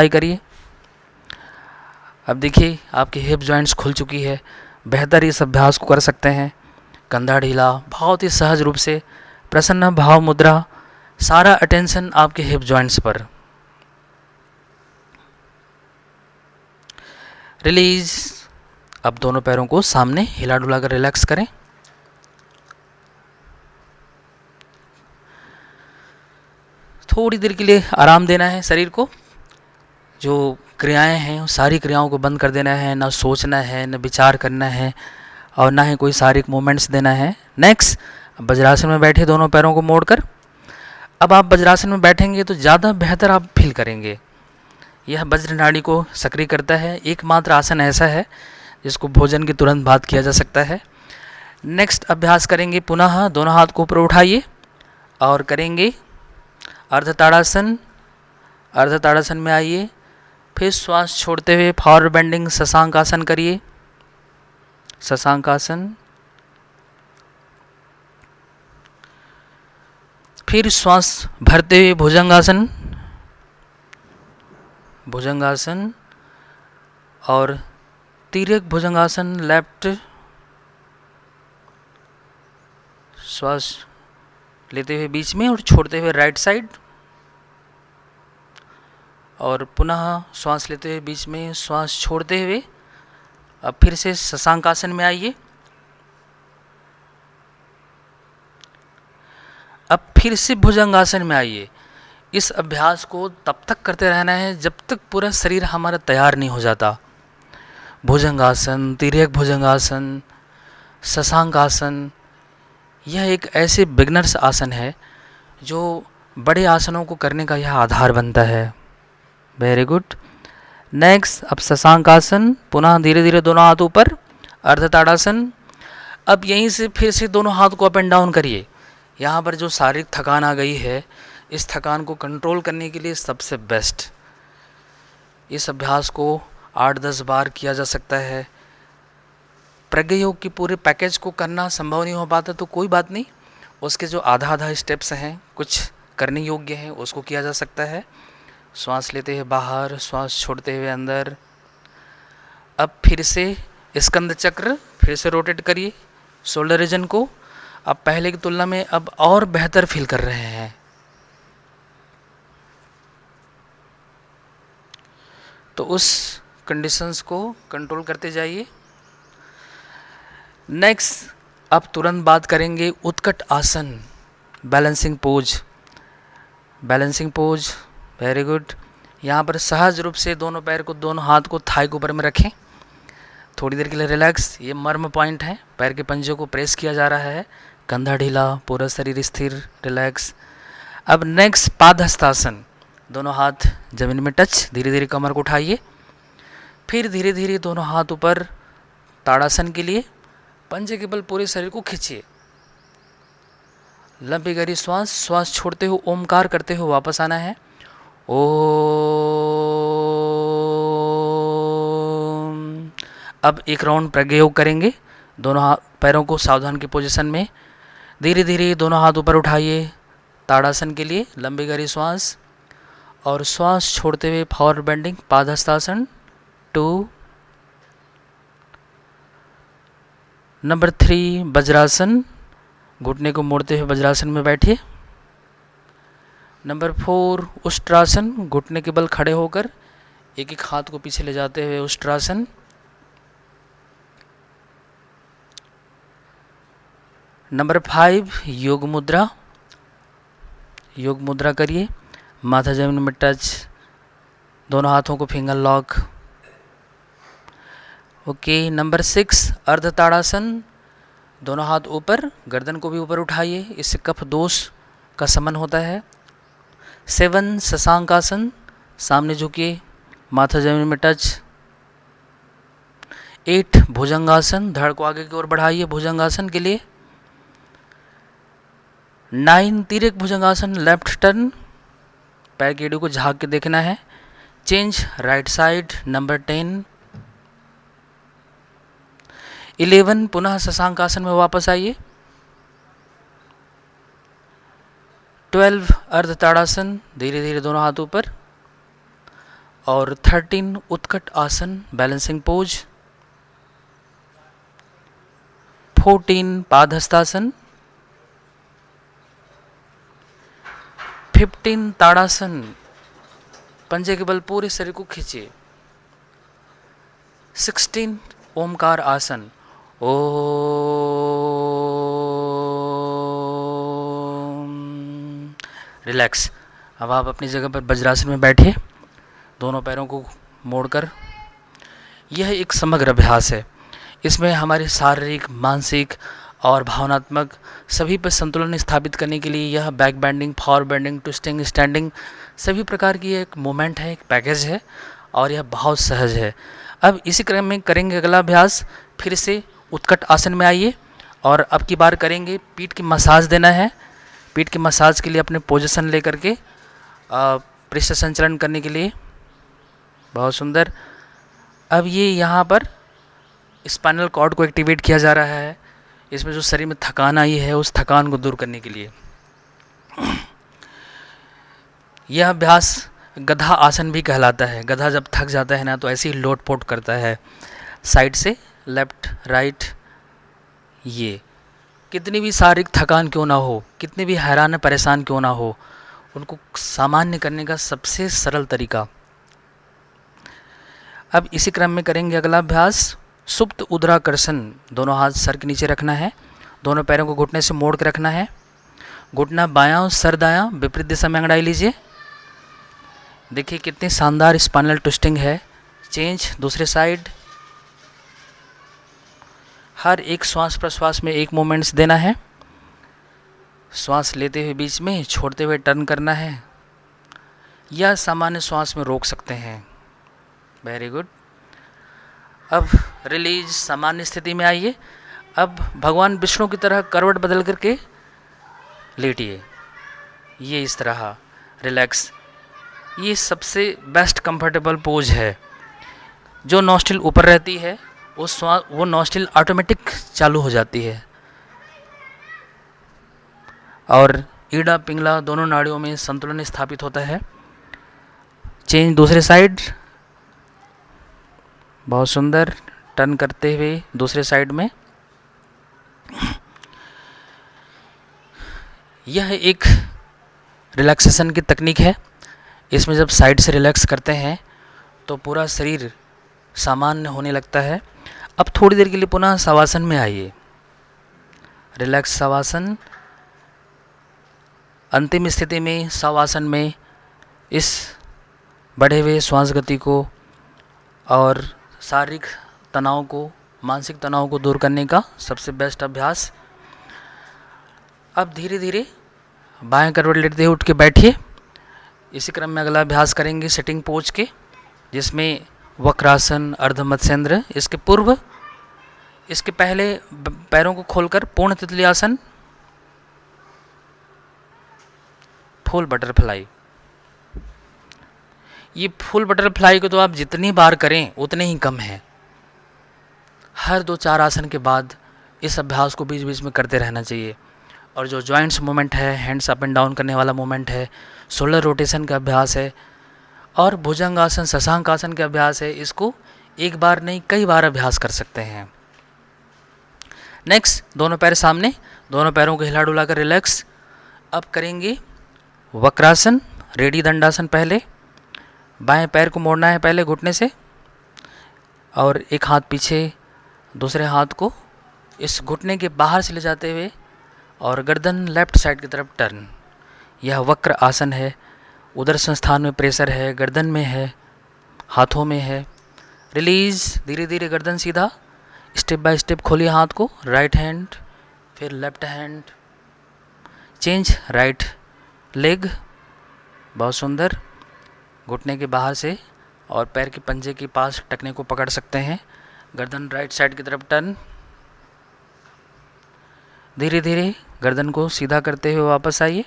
करिए। अब देखिए आपकी हिप जॉइंट्स खुल चुकी है, बेहतर इस अभ्यास को कर सकते हैं। कंधा ढीला, बहुत ही सहज रूप से, प्रसन्न भाव मुद्रा, सारा अटेंशन आपके हिप जॉइंट्स पर। रिलीज। अब दोनों पैरों को सामने हिला डुला कर रिलैक्स करें। थोड़ी देर के लिए आराम देना है शरीर को। जो क्रियाएं हैं उन सारी क्रियाओं को बंद कर देना है, ना सोचना है, ना विचार करना है, और ना ही कोई शारीरिक मूवमेंट्स देना है। नेक्स्ट, वज्रासन में बैठे दोनों पैरों को मोड़कर। अब आप वज्रासन में बैठेंगे तो ज़्यादा बेहतर आप फील करेंगे। यह वज्र नाड़ी को सक्रिय करता है। एकमात्र आसन ऐसा है जिसको भोजन के तुरंत बाद किया जा सकता है। नेक्स्ट अभ्यास करेंगे, पुनः दोनों हाथ को ऊपर उठाइए और करेंगे अर्ध ताड़ासन। अर्ध ताड़ासन में आइए, फिर श्वास छोड़ते हुए फॉरवर्ड बेंडिंग शशांक आसन करिए। शशांक आसन। फिर श्वास भरते हुए भुजंगासन। भुजंगासन और तिर्यक भुजंगासन लेफ्ट। श्वास लेते हुए बीच में और छोड़ते हुए राइट साइड, और पुनः श्वास लेते हुए बीच में, श्वास छोड़ते हुए अब फिर से शशांक आसन में आइए। अब फिर से भुजंगासन में आइए। इस अभ्यास को तब तक करते रहना है जब तक पूरा शरीर हमारा तैयार नहीं हो जाता। भुजंगासन, तिर्यक भुजंगासन, शशांक आसन, यह एक ऐसे बिगनर्स आसन है जो बड़े आसनों को करने का यह आधार बनता है। Very good. नेक्स्ट, अब शशांक आसन, पुनः धीरे धीरे दोनों हाथ ऊपर, अर्ध ताड़ासन। अब यहीं से फिर से दोनों हाथ को अप एंड डाउन करिए। यहाँ पर जो शारीरिक थकान आ गई है, इस थकान को कंट्रोल करने के लिए सबसे बेस्ट, इस अभ्यास को 8-10 बार किया जा सकता है। प्रज्ञा योग की पूरे पैकेज को करना संभव नहीं हो पाता तो कोई बात नहीं, उसके जो आधा स्टेप्स हैं कुछ करने योग्य हैं, उसको किया जा सकता है। श्वास लेते हुए बाहर, श्वास छोड़ते हुए अंदर। अब फिर से स्कंद चक्र फिर से रोटेट करिए शोल्डर रीजन को। अब पहले की तुलना में अब और बेहतर फील कर रहे हैं। तो उस कंडीशंस को कंट्रोल करते जाइए। नेक्स्ट, अब तुरंत बात करेंगे उत्कट आसन, balancing pose. Balancing pose, very good. यहाँ पर सहज रूप से दोनों पैर को, दोनों हाथ को थाई के ऊपर में रखें। थोड़ी देर के लिए रिलैक्स, ये मर्म पॉइंट है। पैर के पंजे को प्रेस किया जा रहा है, कंधा ढीला, पूरा शरीर स्थिर, रिलैक्स। अब नेक्स्ट पादहस्तासन, दोनों हाथ जमीन में टच, धीरे धीरे कमर को उठाइए। फिर धीरे धीरे दोनों हाथ ऊपर ताड़ासन के लिए, पंजे के बल पूरे शरीर को खींचिए। लंबी गहरी श्वास, श्वास छोड़ते हुए ओमकार करते हुए वापस आना है। ओम। अब एक राउंड प्रज्ञा योग करेंगे। दोनों पैरों को सावधान की पोजीशन में, धीरे धीरे दोनों हाथ ऊपर उठाइए ताड़ासन के लिए। लंबी गहरी श्वास और श्वास छोड़ते हुए forward bending padahastasana 2। Number 3 vajrasana, घुटने को मोड़ते हुए वज्रासन में बैठिए। नंबर 4 उष्ट्रासन, घुटने के बल खड़े होकर एक एक हाथ को पीछे ले जाते हुए उष्ट्रासन। नंबर 5 योग मुद्रा। योग मुद्रा करिए, माथा जमीन में टच, दोनों हाथों को फिंगर लॉक। ओके। नंबर 6 अर्ध ताड़ासन, दोनों हाथ ऊपर, गर्दन को भी ऊपर उठाइए, इससे कफ दोष का शमन होता है। 7 शशांक आसन, सामने झुकिए, माथा जमीन में टच। 8 भुजंगासन, धड़ को आगे की ओर बढ़ाइए भुजंगासन के लिए। 9 तिर्यक भुजंगासन, लेफ्ट टर्न, पैर की एड़ी को झाँक के देखना है। Change right side. नंबर 10। 11 पुनः शशांक आसन में वापस आइए। 12 अर्ध ताड़ासन, धीरे धीरे दोनों हाथ ऊपर। और 13 उत्कट आसन, बैलेंसिंग पोज। 14 पादहस्तासन। 15 ताड़ासन, पंजे के बल पूरे शरीर को खींचिए। 16 ओमकार आसन, ओम। रिलैक्स। अब आप अपनी जगह पर वज्रासन में बैठिए, दोनों पैरों को मोड़कर। यह एक समग्र अभ्यास है। इसमें हमारे शारीरिक, मानसिक और भावनात्मक सभी पर संतुलन स्थापित करने के लिए यह back bending, forward bending, twisting, standing सभी प्रकार की एक मूवमेंट है, एक पैकेज है और यह बहुत सहज है। अब इसी क्रम में करेंगे अगला अभ्यास। फिर से उत्कट आसन में आइए और अब की बार करेंगे पीठ की मसाज देना है। पीठ की मसाज के लिए अपने पोजीशन लेकर के पृष्ठ संचलन करने के लिए। बहुत सुंदर। अब ये यहाँ पर स्पाइनल कॉर्ड को एक्टिवेट किया जा रहा है। इसमें जो शरीर में थकान आई है उस थकान को दूर करने के लिए। यह अभ्यास गधा आसन भी कहलाता है। गधा जब थक जाता है ना तो ऐसे ही लोट-पोट करता है साइड से, लेफ्ट राइट। ये कितनी भी शारीरिक थकान क्यों ना हो, कितने भी हैरान परेशान क्यों ना हो, उनको सामान्य करने का सबसे सरल तरीका। अब इसी क्रम में करेंगे अगला अभ्यास सुप्त उदराकर्षण। दोनों हाथ सर के नीचे रखना है, दोनों पैरों को घुटने से मोड़ के रखना है। घुटना बायां, सर दायां, विपरीत दिशा में अंगड़ाई लीजिए। देखिए कितनी शानदार स्पाइनल ट्विस्टिंग है। चेंज दूसरे साइड। हर एक श्वास प्रश्वास में एक मोमेंट्स देना है। श्वास लेते हुए बीच में, छोड़ते हुए टर्न करना है, या सामान्य श्वास में रोक सकते हैं। Very good. अब रिलीज, सामान्य स्थिति में आइए। अब भगवान विष्णु की तरह करवट बदल करके लेटिए, ये इस तरह रिलैक्स। ये सबसे बेस्ट कंफर्टेबल पोज है। जो नॉस्ट्रिल ऊपर रहती है वो नॉस्ट्रिल ऑटोमेटिक चालू हो जाती है और ईड़ा पिंगला दोनों नाड़ियों में संतुलन स्थापित होता है। चेंज दूसरे साइड। बहुत सुंदर। टर्न करते हुए दूसरे साइड में। यह एक रिलैक्सेशन की तकनीक है। इसमें जब साइड से रिलैक्स करते हैं तो पूरा शरीर सामान्य होने लगता है। अब थोड़ी देर के लिए पुनः शवासन में आइए। रिलैक्स शवासन। अंतिम स्थिति में शवासन में इस बढ़े हुए श्वास गति को और शारीरिक तनाव को, मानसिक तनाव को दूर करने का सबसे बेस्ट अभ्यास। अब धीरे धीरे बाएं करवट लेटते हुए उठ के बैठिए। इसी क्रम में अगला अभ्यास करेंगे सिटिंग पोज के, जिसमें वक्रासन, अर्ध मत्स्येंद्र। इसके पूर्व, इसके पहले पैरों को खोलकर पूर्ण तितली आसन, फुल बटरफ्लाई। ये फुल बटरफ्लाई को तो आप जितनी बार करें उतने ही कम है। हर 2-4 आसन के बाद इस अभ्यास को बीच बीच में करते रहना चाहिए। और जो जॉइंट्स मूवमेंट है, हैंड्स अप एंड डाउन करने वाला मूवमेंट है, शोल्डर रोटेशन का अभ्यास है और भुजंगासन, शशांकासन का अभ्यास है, इसको एक बार नहीं कई बार अभ्यास कर सकते हैं। नेक्स्ट, दोनों पैर सामने, दोनों पैरों को हिला डुला कर रिलैक्स। अब करेंगे वक्रासन, रेडी दंडासन। पहले बाएं पैर को मोड़ना है पहले घुटने से और एक हाथ पीछे, दूसरे हाथ को इस घुटने के बाहर से ले जाते हुए और गर्दन लेफ्ट साइड की तरफ टर्न। यह वक्र आसन है। उदर संस्थान में प्रेशर है, गर्दन में है, हाथों में है। रिलीज, धीरे धीरे गर्दन सीधा, स्टेप बाय स्टेप खोलिए हाथ को, राइट हैंड, फिर left hand, change right leg, बहुत सुंदर। घुटने के बाहर से और पैर के पंजे के पास टखने को पकड़ सकते हैं। गर्दन राइट साइड की तरफ टर्न, धीरे धीरे गर्दन को सीधा करते हुए वापस आइए।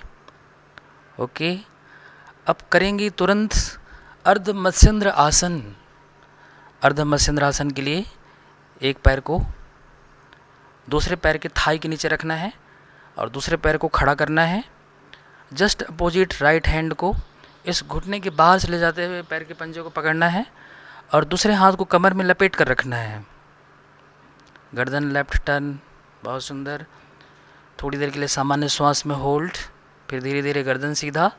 ओके, अब करेंगे तुरंत अर्ध मत्स्येंद्र आसन। अर्ध मत्स्येंद्र आसन के लिए एक पैर को दूसरे पैर के थाई के नीचे रखना है और दूसरे पैर को खड़ा करना है। जस्ट अपोजिट राइट हैंड को इस घुटने के बाहर से ले जाते हुए पैर के पंजे को पकड़ना है और दूसरे हाथ को कमर में लपेट कर रखना है। गर्दन लेफ्ट टर्न, बहुत सुंदर। थोड़ी देर के लिए सामान्य श्वास में होल्ड, फिर धीरे धीरे गर्दन सीधा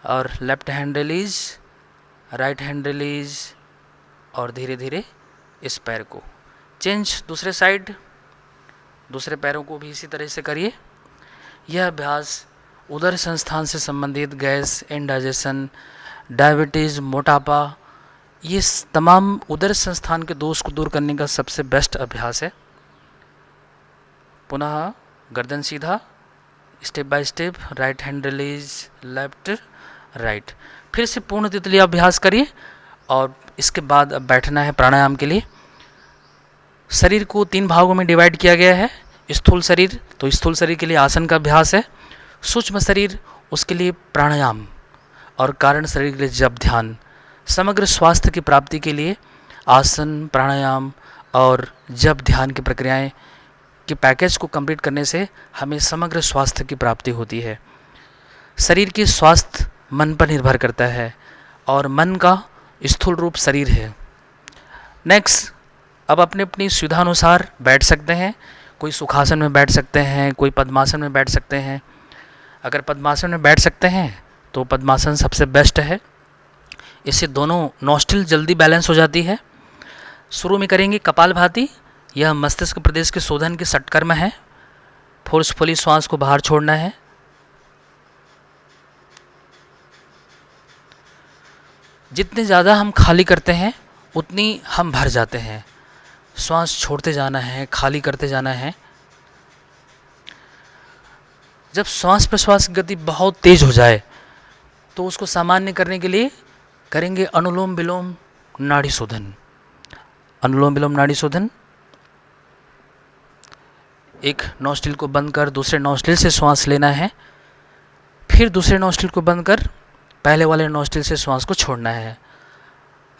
और left hand release, right hand release और धीरे धीरे इस पैर को चेंज दूसरे साइड। दूसरे पैरों को भी इसी तरह से करिए। यह अभ्यास उदर संस्थान से संबंधित गैस, इंडाइजेशन, डायबिटीज़, मोटापा, ये तमाम उदर संस्थान के दोष को दूर करने का सबसे बेस्ट अभ्यास है। पुनः गर्दन सीधा, step by step, right hand release, left right. फिर से पूर्ण तितली अभ्यास करिए और इसके बाद अब बैठना है प्राणायाम के लिए। शरीर को 3 भागों में डिवाइड किया गया है। स्थूल शरीर, तो स्थूल शरीर के लिए आसन का अभ्यास है। सूक्ष्म शरीर, उसके लिए प्राणायाम। और कारण शरीर के लिए जप ध्यान। समग्र स्वास्थ्य की प्राप्ति के लिए आसन, प्राणायाम और जप ध्यान की प्रक्रियाएं के पैकेज को कंप्लीट करने से हमें समग्र स्वास्थ्य की प्राप्ति होती है। शरीर की स्वास्थ्य मन पर निर्भर करता है और मन का स्थूल रूप शरीर है। नेक्स्ट, अब अपने अपनी सुविधा अनुसार बैठ सकते हैं। कोई सुखासन में बैठ सकते हैं, कोई पद्मासन में बैठ सकते हैं। अगर पद्मासन में बैठ सकते हैं तो पद्मासन सबसे बेस्ट है। इससे दोनों नॉस्ट्रिल जल्दी बैलेंस हो जाती है। शुरू में करेंगे कपालभाति। यह मस्तिष्क प्रदेश के शोधन के षटकर्म है। फोर्सफुली श्वास को बाहर छोड़ना है। जितने ज़्यादा हम खाली करते हैं उतनी हम भर जाते हैं। श्वास छोड़ते जाना है, खाली करते जाना है। जब श्वास प्रश्वास की गति बहुत तेज हो जाए तो उसको सामान्य करने के लिए करेंगे अनुलोम विलोम नाड़ी शोधन। अनुलोम विलोम नाड़ी शोधन, एक नॉस्ट्रिल को बंद कर दूसरे नॉस्ट्रिल से श्वास लेना है, फिर दूसरे नॉस्ट्रिल को बंद कर पहले वाले नॉस्ट्रिल से श्वास को छोड़ना है।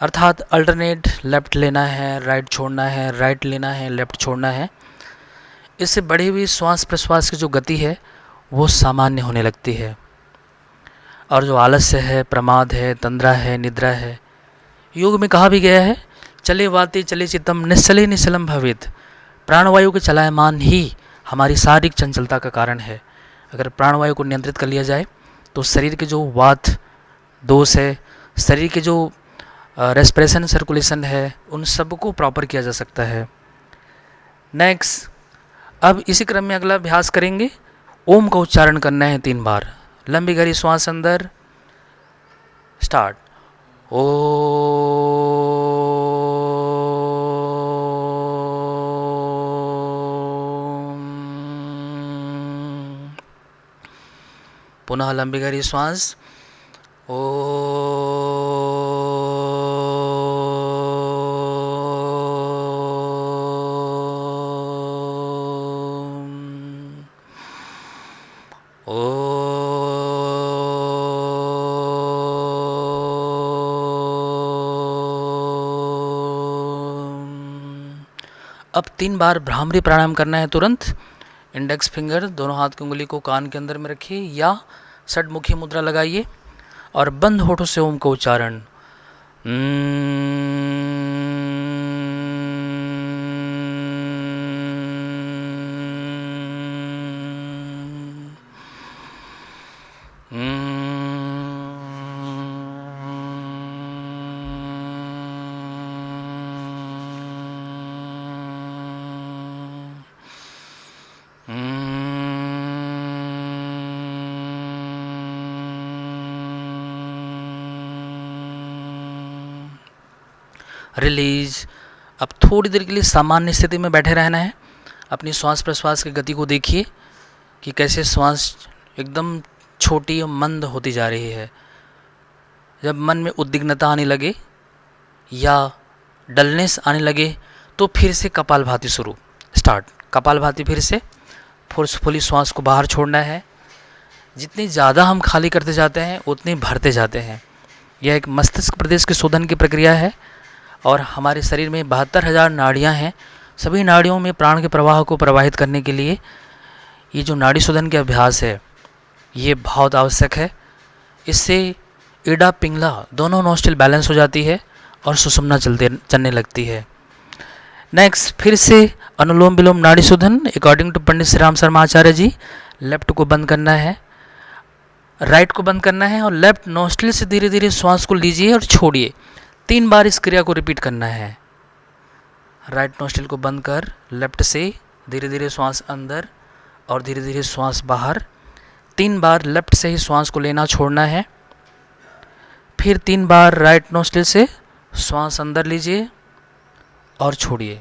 अर्थात अल्टरनेट, लेफ्ट लेना है, राइट छोड़ना है, राइट लेना है, लेफ्ट छोड़ना है। इससे बढ़ी हुई श्वास प्रश्वास की जो गति है वो सामान्य होने लगती है। और जो आलस्य है, प्रमाद है, तंद्रा है, निद्रा है, योग में कहा भी गया है, चले वाते चले चित्तम निश्चले निश्चलम भवेत्। प्राणवायु के चलायमान ही हमारी शारीरिक चंचलता का कारण है। अगर प्राणवायु को नियंत्रित कर लिया जाए तो शरीर के जो वात दोष है, शरीर के जो रेस्पिरेशन सर्कुलेशन है, उन सबको प्रॉपर किया जा सकता है। नेक्स्ट, अब इसी क्रम में अगला अभ्यास करेंगे। ओम का उच्चारण करना है 3 बार। लंबी गहरी श्वास अंदर, स्टार्ट। ओ पुनः लंबी गहरी श्वास, ओ। अब 3 बार भ्रामरी प्राणायाम करना है तुरंत। इंडेक्स फिंगर दोनों हाथ की उंगली को कान के अंदर में रखिए या षडमुखी मुद्रा लगाइए और बंद होठों से ओम का उच्चारण। रिलीज। अब थोड़ी देर के लिए सामान्य स्थिति में बैठे रहना है। अपनी श्वास प्रश्वास की गति को देखिए कि कैसे श्वास एकदम छोटी और मंद होती जा रही है। जब मन में उद्विग्नता आने लगे या डलनेस आने लगे तो फिर से कपालभाति शुरू स्टार्ट। कपालभाति फिर से फोर्सफुली श्वास को बाहर छोड़ना है। जितनी ज़्यादा हम खाली करते जाते हैं उतनी भरते जाते हैं। यह एक मस्तिष्क प्रदेश के शोधन की प्रक्रिया है और हमारे शरीर में 72,000 नाड़ियाँ हैं। सभी नाड़ियों में प्राण के प्रवाह को प्रवाहित करने के लिए ये जो नाड़ी शोधन के अभ्यास है ये बहुत आवश्यक है। इससे ईडा पिंगला दोनों नोस्ट्रिल बैलेंस हो जाती है और सुषुम्ना चलने लगती है। नेक्स्ट फिर से अनुलोम विलोम नाड़ी शोधन according to Pandit Shri Ram Sharma Acharya ji. Left को बंद करना है, राइट को बंद करना है और लेफ्ट नोस्ट्रिल से धीरे धीरे श्वास को लीजिए और छोड़िए। 3 बार इस क्रिया को रिपीट करना है। राइट नोस्ट्रिल को बंद कर लेफ्ट से धीरे धीरे श्वास अंदर और धीरे धीरे श्वास बाहर। 3 बार लेफ्ट से ही श्वास को लेना छोड़ना है। फिर 3 बार राइट नोस्ट्रिल से श्वास अंदर लीजिए और छोड़िए।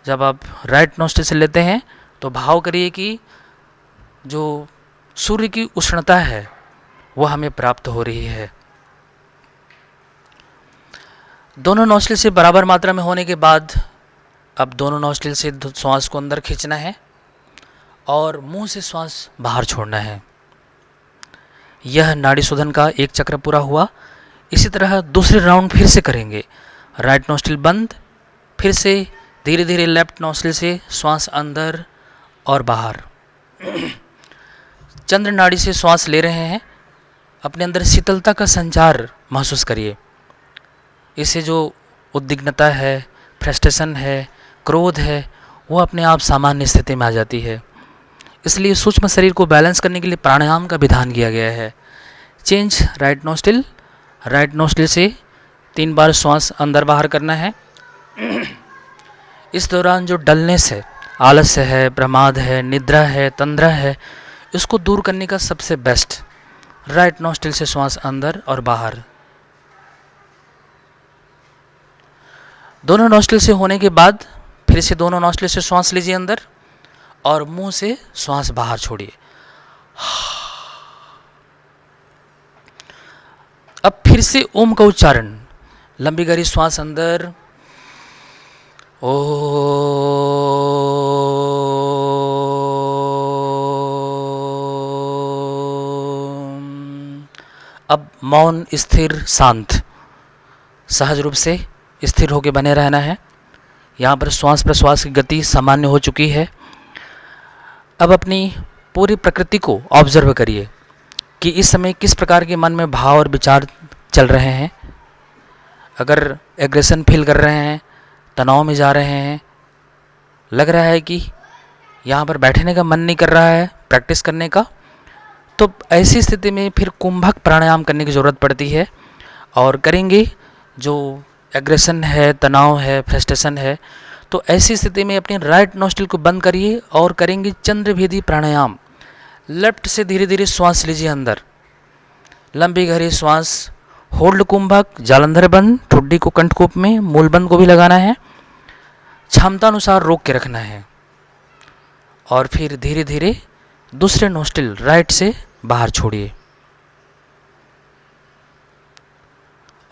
जब आप राइट नोस्ट्रिल से लेते हैं तो भाव करिए कि जो सूर्य की उष्णता है वो हमें प्राप्त हो रही है। दोनों नोस्ट्रिल से बराबर मात्रा में होने के बाद अब दोनों नोस्ट्रिल से श्वास को अंदर खींचना है और मुंह से श्वास बाहर छोड़ना है। यह नाड़ी शोधन का एक चक्र पूरा हुआ। इसी तरह दूसरे राउंड फिर से करेंगे। राइट नोस्ट्रिल बंद, फिर से धीरे धीरे लेफ्ट नोस्ट्रिल से श्वास अंदर और बाहर। चंद्र नाड़ी से श्वास ले रहे हैं। अपने अंदर शीतलता का संचार महसूस करिए। इससे जो उद्विग्नता है, फ्रस्ट्रेशन है, क्रोध है, वो अपने आप सामान्य स्थिति में आ जाती है। इसलिए सूक्ष्म शरीर को बैलेंस करने के लिए प्राणायाम का विधान किया गया है। Change right nostril. Right nostril से 3 बार श्वास अंदर बाहर करना है। इस दौरान जो डलनेस है, आलस्य है, प्रमाद है, निद्रा है, तंद्रा है, इसको दूर करने का सबसे बेस्ट राइट नोस्ट्रिल से श्वास अंदर और बाहर। दोनों नोस्ट्रिल से होने के बाद फिर से दोनों नोस्ट्रिल से श्वास लीजिए अंदर और मुंह से श्वास बाहर छोड़िए। अब फिर से ओम का उच्चारण। लंबी गहरी श्वास अंदर, ओम। अब मौन, स्थिर, शांत, सहज रूप से स्थिर होकर बने रहना है। यहाँ पर श्वास प्रश्वास की गति सामान्य हो चुकी है। अब अपनी पूरी प्रकृति को ऑब्जर्व करिए कि इस समय किस प्रकार के मन में भाव और विचार चल रहे हैं। अगर एग्रेशन फील कर रहे हैं, तनाव में जा रहे हैं, लग रहा है कि यहाँ पर बैठने का मन नहीं कर रहा है प्रैक्टिस करने का, तो ऐसी स्थिति में फिर कुंभक प्राणायाम करने की ज़रूरत पड़ती है। और करेंगे जो एग्रेशन है, तनाव है, फ्रस्ट्रेशन है, तो ऐसी स्थिति में अपने राइट नोस्ट्रिल को बंद करिए और करेंगे चंद्रभेदी प्राणायाम। लेफ्ट से धीरे धीरे श्वास लीजिए अंदर, लंबी गहरी श्वास, होल्ड कुंभक, जालंधर बंद, ठुड्डी को कंठकूप में, मूल बंद को भी लगाना है, क्षमता अनुसार रोक के रखना है और फिर धीरे धीरे दूसरे नोस्ट्रिल राइट से बाहर छोड़िए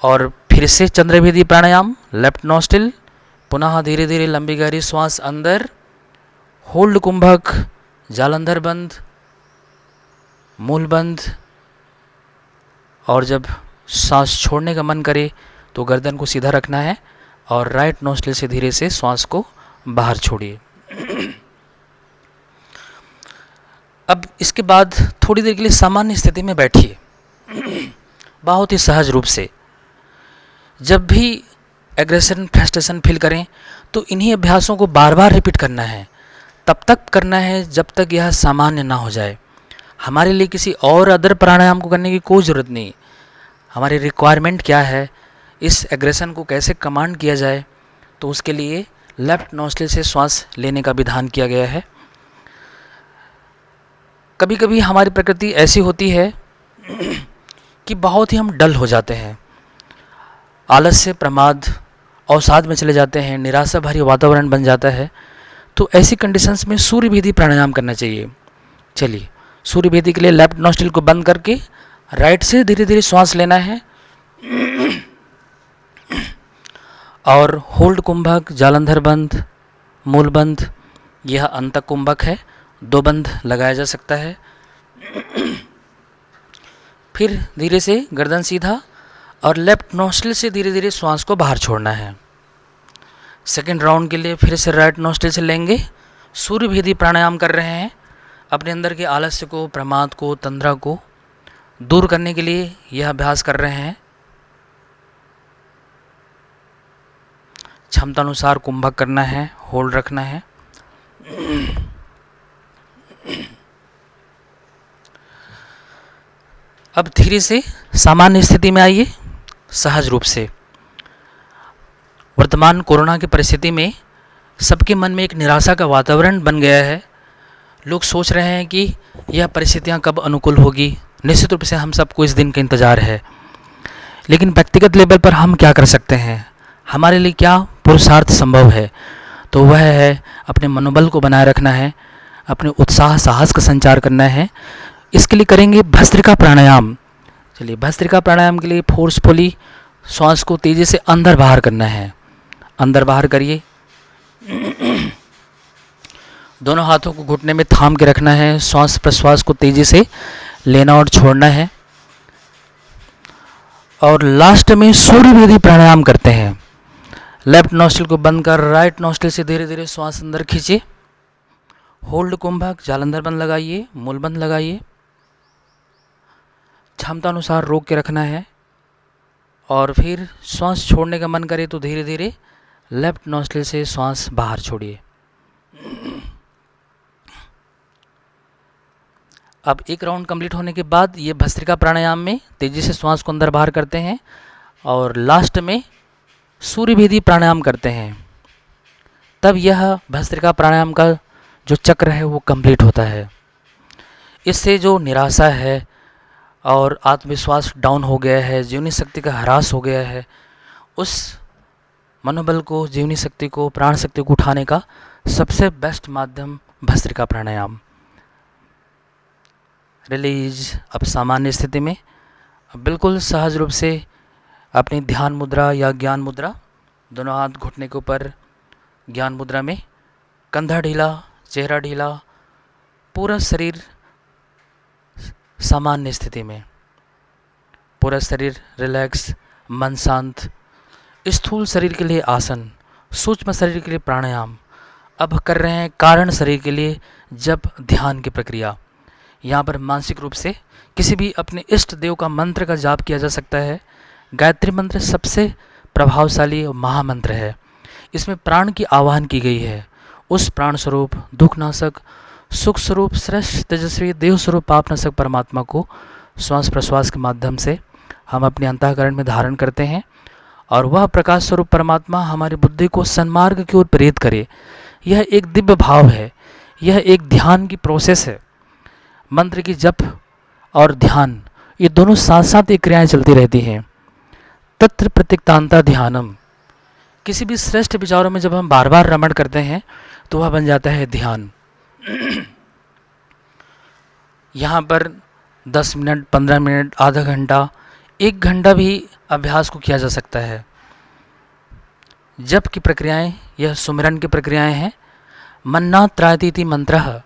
और फिर से चंद्रभेदी प्राणायाम। लेफ्ट नोस्ट्रिल, पुनः धीरे धीरे लंबी गहरी श्वास अंदर, होल्ड कुंभक, जालंधर बंद, मूल बंद और जब सांस छोड़ने का मन करे तो गर्दन को सीधा रखना है और राइट नोस्ट्रिल से धीरे से श्वास को बाहर छोड़िए। अब इसके बाद थोड़ी देर के लिए सामान्य स्थिति में बैठिए, बहुत ही सहज रूप से। जब भी एग्रेशन, फ्रस्ट्रेशन फील करें तो इन्हीं अभ्यासों को बार बार रिपीट करना है। तब तक करना है जब तक यह सामान्य ना हो जाए। हमारे लिए किसी और अदर प्राणायाम को करने की कोई ज़रूरत नहीं। हमारी रिक्वायरमेंट क्या है, इस एग्रेशन को कैसे कमांड किया जाए, तो उसके लिए लेफ्ट नोस्ट्रिल से श्वास लेने का विधान किया गया है। कभी कभी हमारी प्रकृति ऐसी होती है कि बहुत ही हम डल हो जाते हैं। आलस्य, प्रमाद, अवसाद में चले जाते हैं, निराशा भरी वातावरण बन जाता है, तो ऐसी कंडीशंस में सूर्य भेदी प्राणायाम करना चाहिए। चलिए, सूर्य भेदी के लिए लेफ्ट नॉस्ट्रिल को बंद करके राइट से धीरे धीरे श्वास लेना है और होल्ड कुंभक, जालंधर बंद, मूल बंद, यह अंतक कुंभक है, 2 बंद लगाया जा सकता है। फिर धीरे से गर्दन सीधा और लेफ्ट नोस्ट्रिल से धीरे धीरे श्वास को बाहर छोड़ना है। सेकेंड राउंड के लिए फिर से राइट नोस्ट्रिल से लेंगे, सूर्य भेदी प्राणायाम कर रहे हैं। अपने अंदर के आलस्य को, प्रमाद को, तंद्रा को दूर करने के लिए यह अभ्यास कर रहे हैं। क्षमता अनुसार कुंभक करना है, होल्ड रखना है। अब धीरे से सामान्य स्थिति में आइए, सहज रूप से। वर्तमान कोरोना की परिस्थिति में सबके मन में एक निराशा का वातावरण बन गया है। लोग सोच रहे हैं कि यह परिस्थितियां कब अनुकूल होगी। निश्चित रूप से हम सबको इस दिन का इंतज़ार है, लेकिन व्यक्तिगत लेवल पर हम क्या कर सकते हैं, हमारे लिए क्या पुरुषार्थ संभव है, तो वह है अपने मनोबल को बनाए रखना है, अपने उत्साह साहस का संचार करना है। इसके लिए करेंगे भस्त्रिका प्राणायाम। चलिए, भस्त्रिका प्राणायाम के लिए फोर्सफुली श्वास को तेज़ी से अंदर बाहर करना है। अंदर बाहर करिए। दोनों हाथों को घुटने में थाम के रखना है। श्वास प्रश्वास को तेज़ी से लेना और छोड़ना है। और लास्ट में सूर्य भेदी प्राणायाम करते हैं। लेफ्ट नोस्ट्रिल को बंद कर राइट नोस्ट्रिल से धीरे धीरे श्वास अंदर खींचिए। होल्ड कुंभक, जालंधर बंद लगाइए, मूल बंद लगाइए। क्षमता अनुसार रोक के रखना है और फिर श्वास छोड़ने का मन करे तो धीरे धीरे लेफ्ट नोस्ट्रिल से श्वास बाहर छोड़िए। अब एक राउंड कंप्लीट होने के बाद ये भस्त्रिका प्राणायाम में तेजी से श्वास को अंदर बाहर करते हैं और लास्ट में सूर्य भेदी प्राणायाम करते हैं। तब यह भस्त्रिका प्राणायाम का जो चक्र है वो कंप्लीट होता है। इससे जो निराशा है और आत्मविश्वास डाउन हो गया है, जीवनी शक्ति का ह्रास हो गया है, उस मनोबल को, जीवनी शक्ति को, प्राण शक्ति को उठाने का सबसे बेस्ट माध्यम भस्त्रिका प्राणायाम। रिलीज। अब सामान्य स्थिति में बिल्कुल सहज रूप से अपनी ध्यान मुद्रा या ज्ञान मुद्रा, दोनों हाथ घुटने के ऊपर ज्ञान मुद्रा में, कंधा ढीला, चेहरा ढीला, पूरा शरीर सामान्य स्थिति में, पूरा शरीर रिलैक्स, मन शांत। स्थूल शरीर के लिए आसन, सूक्ष्म शरीर के लिए प्राणायाम। अब कर रहे हैं कारण शरीर के लिए जप ध्यान की प्रक्रिया। यहाँ पर मानसिक रूप से किसी भी अपने इष्ट देव का मंत्र का जाप किया जा सकता है। गायत्री मंत्र सबसे प्रभावशाली और महामंत्र है। इसमें प्राण की आवाहन की गई है। उस प्राण स्वरूप, दुखनाशक, सुख स्वरूप, श्रेष्ठ तेजस्वी देव स्वरूप पापनाशक परमात्मा को श्वास प्रश्वास के माध्यम से हम अपने अंतःकरण में धारण करते हैं और वह प्रकाश स्वरूप परमात्मा हमारी बुद्धि को सन्मार्ग की ओर प्रेरित करे। यह एक दिव्य भाव है, यह एक ध्यान की प्रोसेस है। मंत्र की जप और ध्यान ये दोनों साथ साथ ये क्रियाएं चलती रहती हैं। तत्र प्रत्यक्तांता ध्यानम। किसी भी श्रेष्ठ विचारों में जब हम बार बार रमण करते हैं तो वह बन जाता है ध्यान। यहाँ पर 10 मिनट, 15 मिनट, आधा घंटा, 1 घंटा भी अभ्यास को किया जा सकता है। जप की प्रक्रियाएं, यह सुमिरन की प्रक्रियाएं हैं। मन्ना त्रायतीति मंत्रः।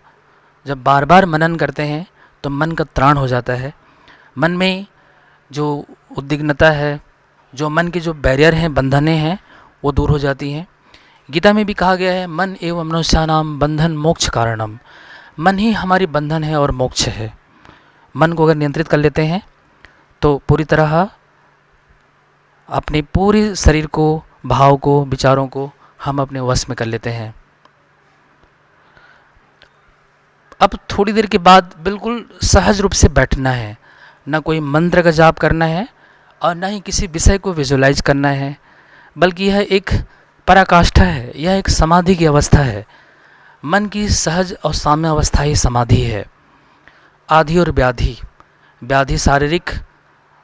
जब बार बार मनन करते हैं तो मन का त्राण हो जाता है। मन में जो उद्विग्नता है, जो मन के जो बैरियर हैं, बंधनें हैं, वो दूर हो जाती हैं। गीता में भी कहा गया है, मन एवं मनुष्यानाम बंधन मोक्ष कारणम। मन ही हमारी बंधन है और मोक्ष है। मन को अगर नियंत्रित कर लेते हैं तो पूरी तरह अपने पूरे शरीर को, भाव को, विचारों को हम अपने वश में कर लेते हैं। अब थोड़ी देर के बाद बिल्कुल सहज रूप से बैठना है। ना कोई मंत्र का जाप करना है और ना ही किसी विषय को विजुलाइज करना है, बल्कि यह एक पराकाष्ठा है, यह एक समाधि की अवस्था है। मन की सहज और साम्य अवस्था ही समाधि है। आधि और व्याधि, व्याधि शारीरिक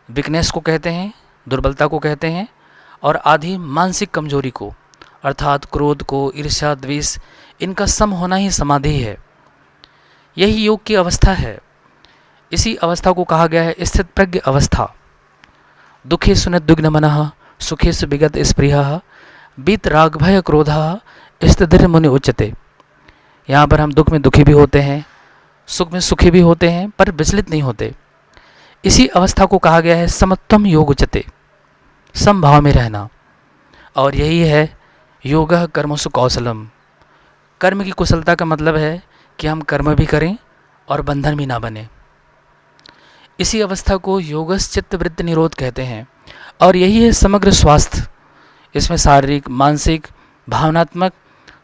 वीकनेस को कहते हैं, दुर्बलता को कहते हैं, और आधी मानसिक कमजोरी को, अर्थात क्रोध को, ईर्ष्या, द्वेष, इनका सम होना ही समाधि है। यही योग की अवस्था है। इसी अवस्था को कहा गया है स्थित प्रज्ञ अवस्था। दुखे सुनिर्विघ्न मनः सुखेषु विगत स्पृहः बीत राग भय क्रोधः स्थितिर् मुनि उच्यते। यहाँ पर हम दुख में दुखी भी होते हैं, सुख में सुखी भी होते हैं, पर विचलित नहीं होते। इसी अवस्था को कहा गया है समत्वम योग उच्यते, समभाव में रहना। और यही है योगः कर्मसु कौशलम। कर्म की कुशलता का मतलब है कि हम कर्म भी करें और बंधन भी ना बने। इसी अवस्था को योगश्चित्त वृत्ति निरोध कहते हैं। और यही है समग्र स्वास्थ्य। इसमें शारीरिक, मानसिक, भावनात्मक,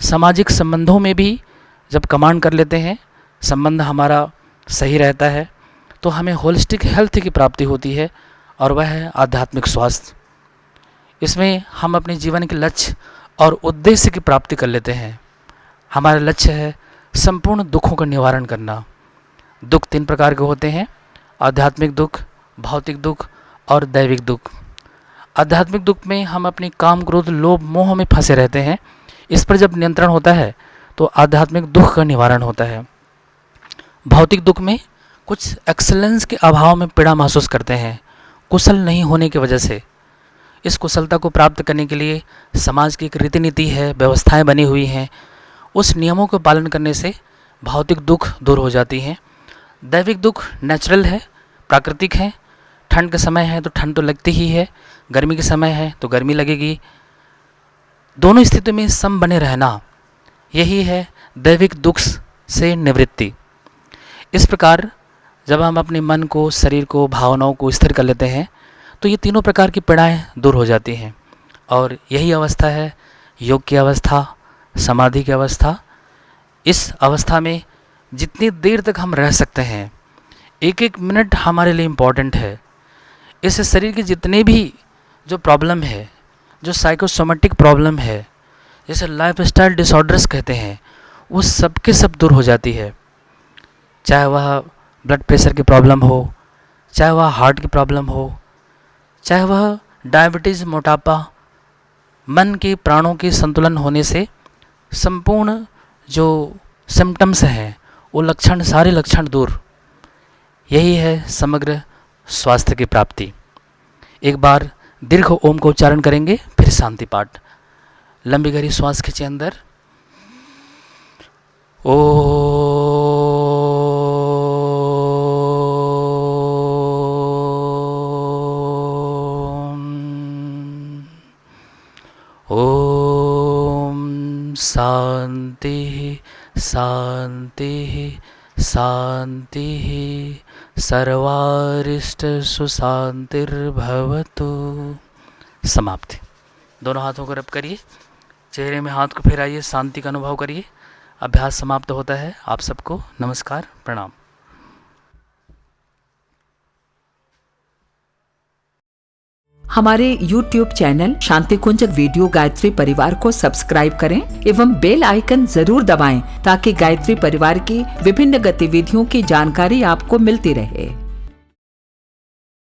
सामाजिक संबंधों में भी जब कमांड कर लेते हैं, संबंध हमारा सही रहता है, तो हमें होलिस्टिक हेल्थ की प्राप्ति होती है, और वह है आध्यात्मिक स्वास्थ्य। इसमें हम अपने जीवन के लक्ष्य और उद्देश्य की प्राप्ति कर लेते हैं। हमारा लक्ष्य है संपूर्ण दुखों का निवारण करना। दुख 3 प्रकार के होते हैं: आध्यात्मिक दुख, भौतिक दुख और दैविक दुख। आध्यात्मिक दुख में हम अपनी काम, क्रोध, लोभ, मोह में फंसे रहते हैं। इस पर जब नियंत्रण होता है तो आध्यात्मिक दुख का निवारण होता है। भौतिक दुख में कुछ एक्सीलेंस के अभाव में पीड़ा महसूस करते हैं, कुशल नहीं होने की वजह से। इस कुशलता को प्राप्त करने के लिए समाज की एक रीति नीति है, व्यवस्थाएं बनी हुई हैं। उस नियमों को पालन करने से भौतिक दुख दूर हो जाती हैं। दैविक दुख नेचुरल है, प्राकृतिक है। ठंड के समय है तो ठंड तो लगती ही है, गर्मी के समय है तो गर्मी लगेगी। दोनों स्थिति में सम बने रहना, यही है दैविक दुख से निवृत्ति। इस प्रकार जब हम अपने मन को, शरीर को, भावनाओं को स्थिर कर लेते हैं तो ये तीनों प्रकार की पीड़ाएं दूर हो जाती हैं। और यही अवस्था है योग की अवस्था, समाधि की अवस्था। इस अवस्था में जितनी देर तक हम रह सकते हैं, एक एक मिनट हमारे लिए इम्पॉर्टेंट है। इस शरीर के जितने भी जो प्रॉब्लम है, जो साइकोसोमेटिक प्रॉब्लम है, जैसे लाइफस्टाइल डिसऑर्डर्स कहते हैं, वो सब के सब दूर हो जाती है। चाहे वह ब्लड प्रेशर की प्रॉब्लम हो, चाहे वह हार्ट की प्रॉब्लम हो, चाहे वह डायबिटीज़, मोटापा, मन के प्राणों के संतुलन होने से संपूर्ण जो सिम्टम्स हैं, वो लक्षण, सारे लक्षण दूर। यही है समग्र स्वास्थ्य की प्राप्ति। एक बार दीर्घ ओम का उच्चारण करेंगे, फिर शांति पाठ। लंबी गहरी श्वास खींचे अंदर। ओम शांति शांति शांति सर्वारिष्ट सुशांतिर्भवतु। समाप्ति। दोनों हाथों को रब करिए, चेहरे में हाथ को फिराइए, शांति का अनुभव करिए। अभ्यास समाप्त होता है। आप सबको नमस्कार, प्रणाम। हमारे YouTube चैनल शांति कुंज वीडियो गायत्री परिवार को सब्सक्राइब करें एवं बेल आइकन जरूर दबाएं ताकि गायत्री परिवार की विभिन्न गतिविधियों की जानकारी आपको मिलती रहे।